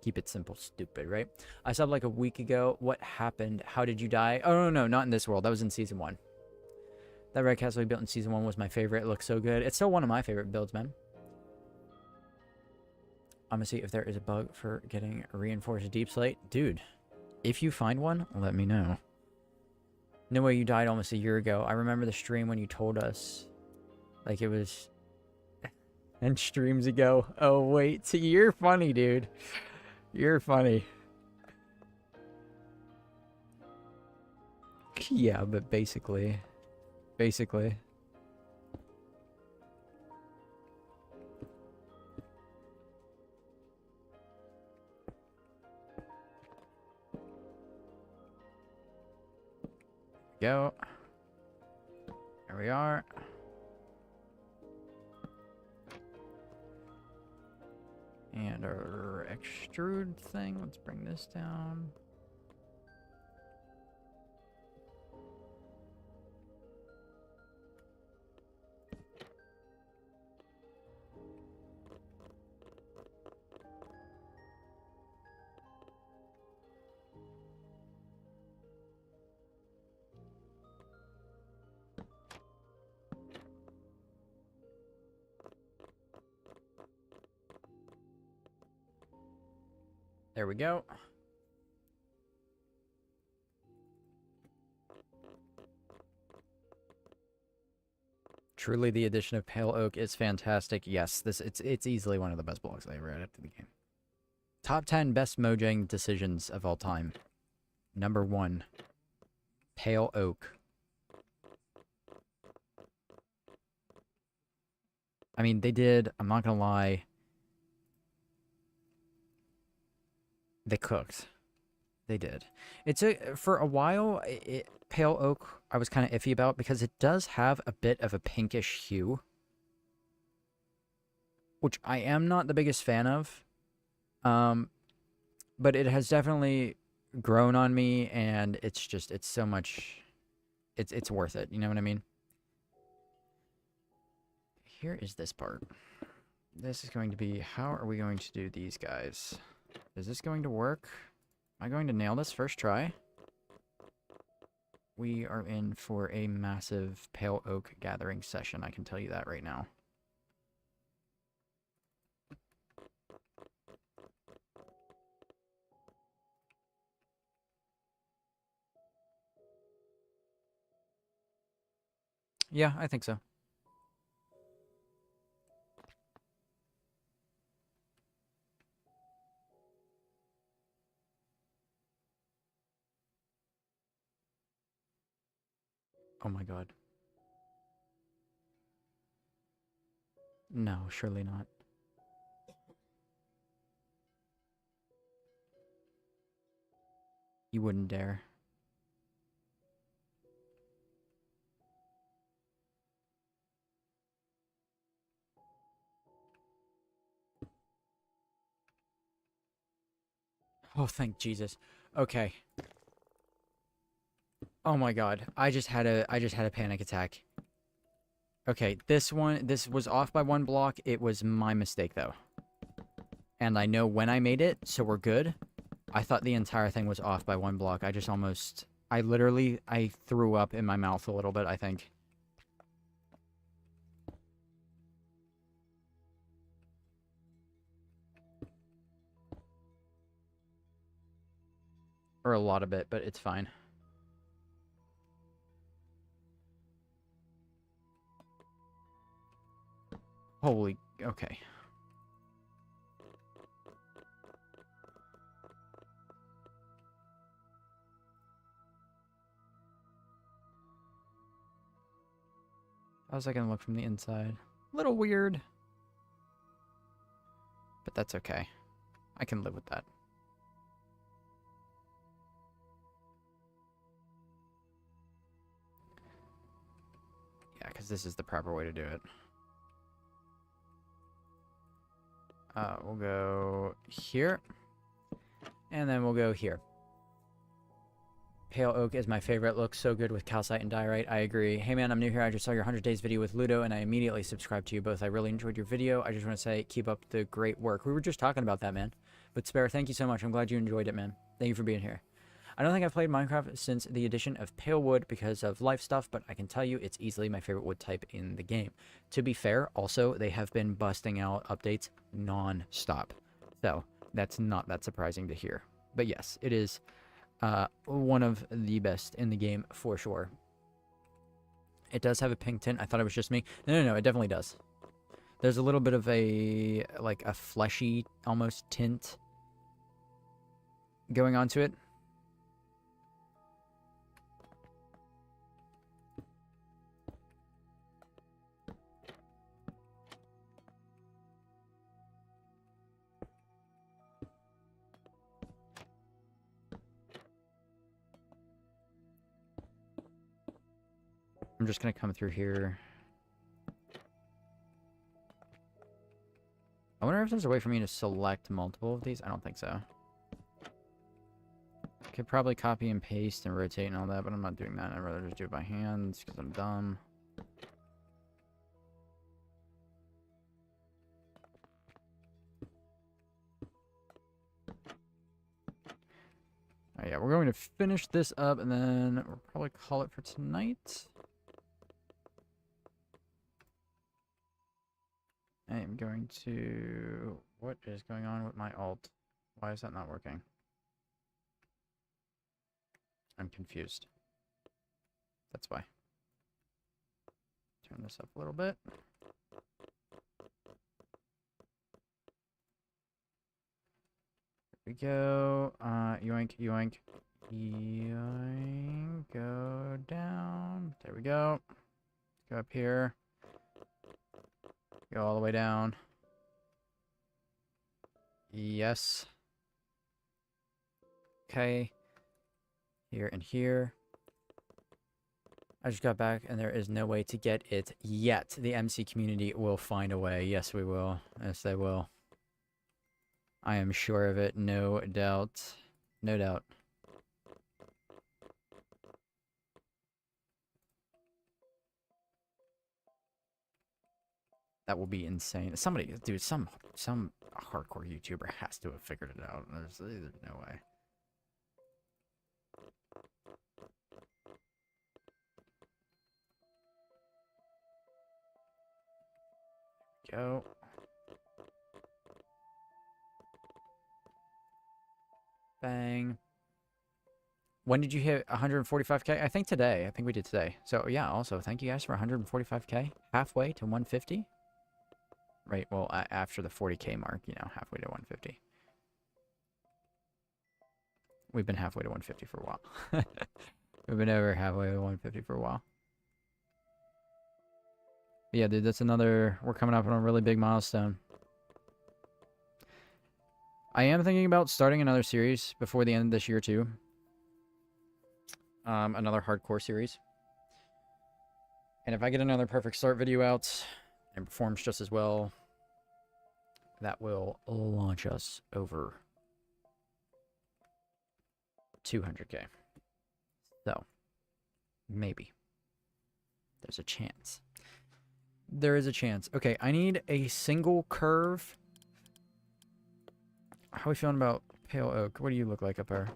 Keep it simple, stupid, right? I subbed like a week ago. What happened? How did you die? Oh, no, not in this world. That was in Season 1. That red castle we built in Season 1 was my favorite. It looks so good. It's still one of my favorite builds, man. I'm gonna see if there is a bug for getting a reinforced deep slate. Dude, if you find one, let me know. No way, you died almost a year ago. I remember the stream when you told us. Like, it was... and streams ago. Oh, wait. So you're funny, dude. You're funny. Yeah, but basically. Basically. Go. There we are. And our extrude thing. Let's bring this down. There we go. Truly, the addition of pale oak is fantastic. Yes, it's easily one of the best blocks I ever added to the game. Top 10 best Mojang decisions of all time. Number 1, pale oak. I mean, they did, I'm not gonna lie, they cooked. They did. For a while, pale oak I was kind of iffy about because it does have a bit of a pinkish hue, which I am not the biggest fan of. But it has definitely grown on me, and it's so much, it's worth it. You know what I mean? Here is this part. This is going to be, how are we going to do these guys? Is this going to work? Am I going to nail this first try? We are in for a massive pale oak gathering session, I can tell you that right now. Yeah, I think so. Oh my god. No, surely not. You wouldn't dare. Oh, thank Jesus. Okay. Oh my god. I just had a panic attack. Okay, this was off by 1 block. It was my mistake, though. And I know when I made it, so we're good. I thought the entire thing was off by 1 block. I threw up in my mouth a little bit, I think. Or a lot of it, but it's fine. Holy, okay. How's that gonna look from the inside? A little weird. But that's okay. I can live with that. Yeah, because this is the proper way to do it. We'll go here. And then we'll go here. Pale oak is my favorite. Looks so good with calcite and diorite. I agree. Hey man, I'm new here. I just saw your 100 days video with Ludo and I immediately subscribed to you both. I really enjoyed your video. I just want to say keep up the great work. We were just talking about that, man. But Spare, thank you so much. I'm glad you enjoyed it, man. Thank you for being here. I don't think I've played Minecraft since the addition of pale wood because of life stuff, but I can tell you it's easily my favorite wood type in the game. To be fair, also, they have been busting out updates non-stop. So, that's not that surprising to hear. But yes, it is one of the best in the game for sure. It does have a pink tint. I thought it was just me. No, it definitely does. There's a little bit of a, like, a fleshy, almost, tint going on to it. I'm just going to come through here. I wonder if there's a way for me to select multiple of these. I don't think so. I could probably copy and paste and rotate and all that, but I'm not doing that. I'd rather just do it by hands because I'm dumb. Oh, yeah, we're going to finish this up and then we'll probably call it for tonight. I am going to... What is going on with my alt? Why is that not working? I'm confused. That's why. Turn this up a little bit. There we go. Yoink, yoink. Yoink. Go down. There we go. Go up here. Go all the way down. Yes. Okay. Here and here. I just got back and there is no way to get it yet. The MC community will find a way. Yes, we will. Yes, they will. I am sure of it. No doubt. No doubt. That will be insane. Somebody, dude, some hardcore YouTuber has to have figured it out. There's no way. Go. Bang. When did you hit 145k? I think today. I think we did today. So yeah, also thank you guys for 145k. Halfway to 150. Right, well, after the 40k mark, you know, halfway to 150. We've been halfway to 150 for a while. We've been over halfway to 150 for a while. But yeah, dude, that's another... We're coming up on a really big milestone. I am thinking about starting another series before the end of this year, too. Another hardcore series. And if I get another Perfect Start video out and performs just as well, that will launch us over 200k. So, maybe. There's a chance. There is a chance. Okay, I need a single curve. How are we feeling about pale oak? What do you look like up there?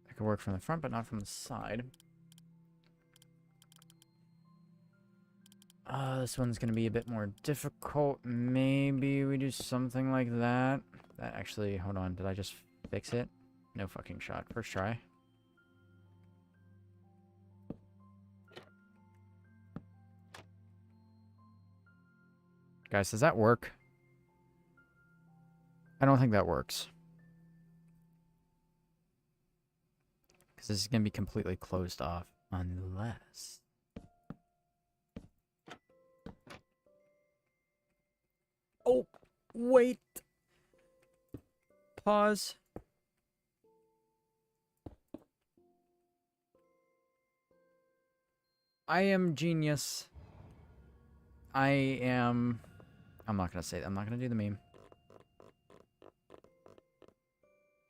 I could work from the front, but not from the side. This one's going to be a bit more difficult. Maybe we do something like that. That actually, hold on. Did I just fix it? No fucking shot. First try. Guys, does that work? I don't think that works. Because this is going to be completely closed off. Unless... Oh, wait. Pause. I am genius. I'm not going to say that. I'm not going to do the meme.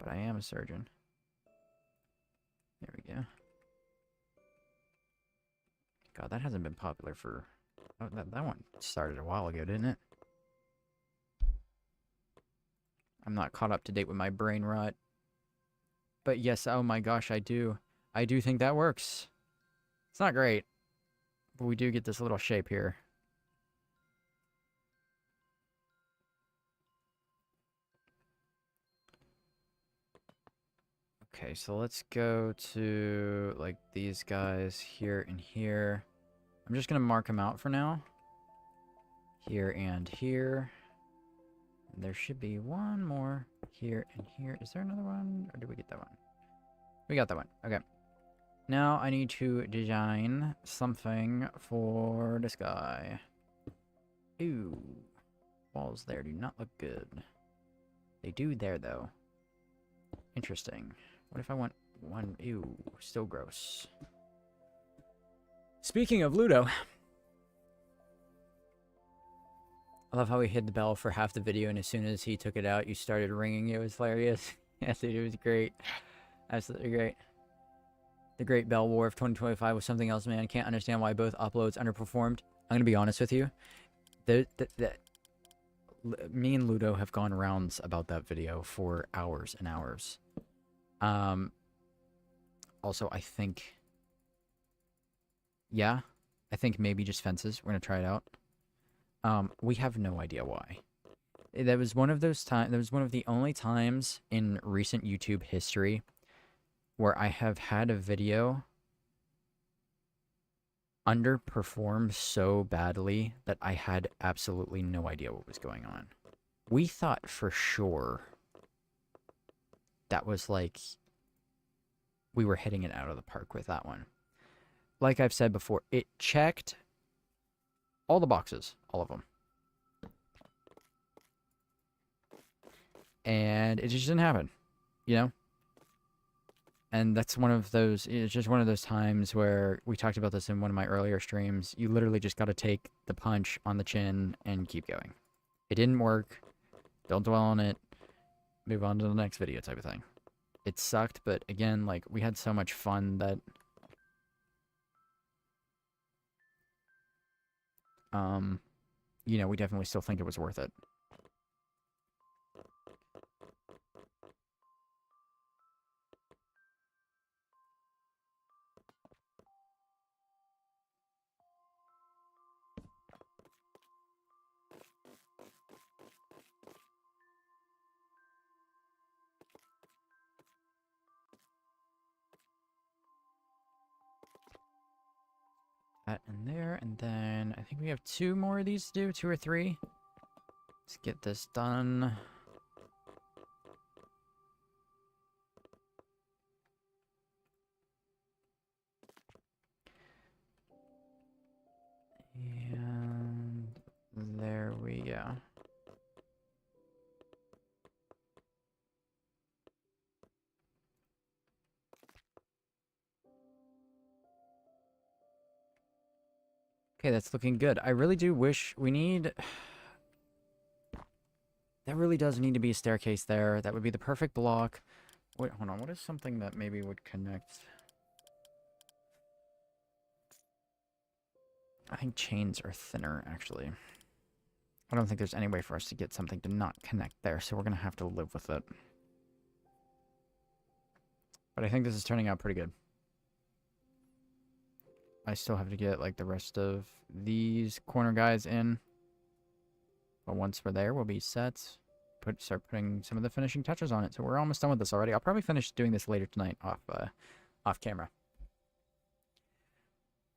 But I am a surgeon. There we go. God, that hasn't been popular for... Oh, that one started a while ago, didn't it? I'm not caught up to date with my brain rot. But yes, oh my gosh, I do. I do think that works. It's not great. But we do get this little shape here. Okay, so let's go to, like, these guys here and here. I'm just going to mark them out for now. Here and here. And there should be one more here and here. Is there another one? Or did we get that one? We got that one. Okay. Now I need to design something for this guy. Ooh. Walls there do not look good. They do there, though. Interesting. What if I want one? Ew. Still gross. Speaking of Ludo. I love how he hid the bell for half the video, and as soon as he took it out, you started ringing. It was hilarious. Yes, dude, it was great. Absolutely great. The Great Bell War of 2025 was something else, man. Can't understand why both uploads underperformed. I'm going to be honest with you. Me and Ludo have gone rounds about that video for hours and hours. Also, I think... Yeah, I think maybe just fences. We're going to try it out. We have no idea why. That was one of those times. That was one of the only times in recent YouTube history where I have had a video underperform so badly that I had absolutely no idea what was going on. We thought for sure that was like we were hitting it out of the park with that one. Like I've said before, it checked all the boxes, all of them. And it just didn't happen, you know? And that's one of those, it's just one of those times where we talked about this in one of my earlier streams. You literally just got to take the punch on the chin and keep going. It didn't work. Don't dwell on it. Move on to the next video type of thing. It sucked, but again, like, we had so much fun that... you know, we definitely still think it was worth it. That in there, and then I think we have 2 more of these to do, 2 or 3. Let's get this done. And there we go. Okay, that's looking good. I really do wish we need... That really does need to be a staircase there. That would be the perfect block. Wait, hold on. What is something that maybe would connect? I think chains are thinner, actually. I don't think there's any way for us to get something to not connect there, so we're going to have to live with it. But I think this is turning out pretty good. I still have to get, like, the rest of these corner guys in. But once we're there, we'll be set. Start putting some of the finishing touches on it. So we're almost done with this already. I'll probably finish doing this later tonight off camera.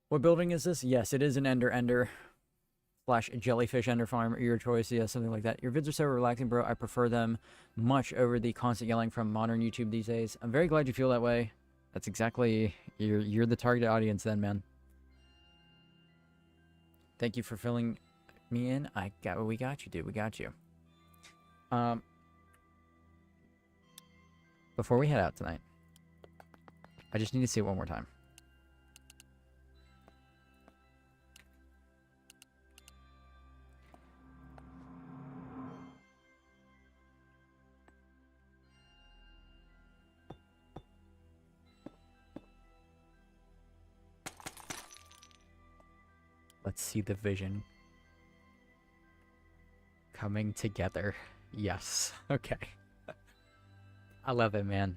What building is this? Yes, it is an ender / jellyfish ender farm, your choice. Yeah, something like that. Your vids are so relaxing, bro. I prefer them much over the constant yelling from modern YouTube these days. I'm very glad you feel that way. That's exactly, you're the target audience then, man. Thank you for filling me in. We got you, dude. We got you. Before we head out tonight, I just need to see it one more time. Let's see the vision coming together. Yes. Okay. I love it, man.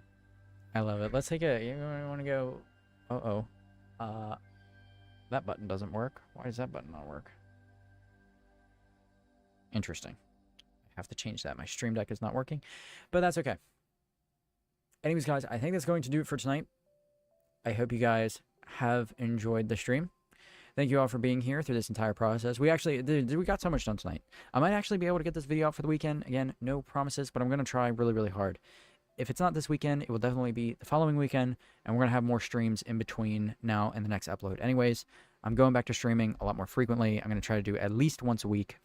I love it. Let's take a... You want to go... Uh-oh. That button doesn't work. Why does that button not work? Interesting. I have to change that. My stream deck is not working. But that's okay. Anyways, guys, I think that's going to do it for tonight. I hope you guys have enjoyed the stream. Thank you all for being here through this entire process. We got so much done tonight. I might actually be able to get this video out for the weekend. Again, no promises, but I'm going to try really, really hard. If it's not this weekend, it will definitely be the following weekend, and we're going to have more streams in between now and the next upload. Anyways, I'm going back to streaming a lot more frequently. I'm going to try to do at least once a week,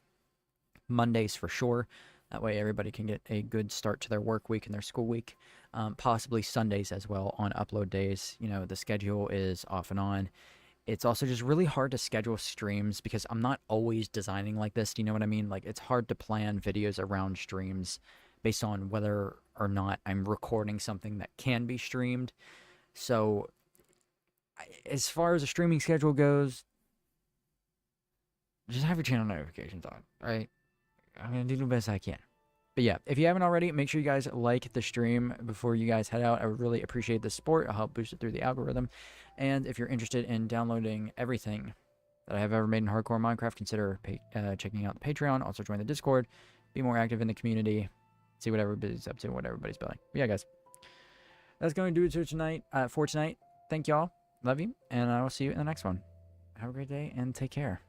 Mondays for sure. That way everybody can get a good start to their work week and their school week. Possibly Sundays as well on upload days. You know, the schedule is off and on. It's also just really hard to schedule streams because I'm not always designing like this. Do you know what I mean? Like, it's hard to plan videos around streams based on whether or not I'm recording something that can be streamed. So, as far as the streaming schedule goes, just have your channel notifications on, right? I'm going to do the best I can. But yeah, if you haven't already, make sure you guys like the stream before you guys head out. I would really appreciate the support. I'll help boost it through the algorithm. And if you're interested in downloading everything that I have ever made in hardcore Minecraft, consider checking out the Patreon. Also join the Discord. Be more active in the community. See what everybody's up to, what everybody's building. But yeah, guys. That's going to do it for tonight. Thank y'all. Love you. And I will see you in the next one. Have a great day and take care.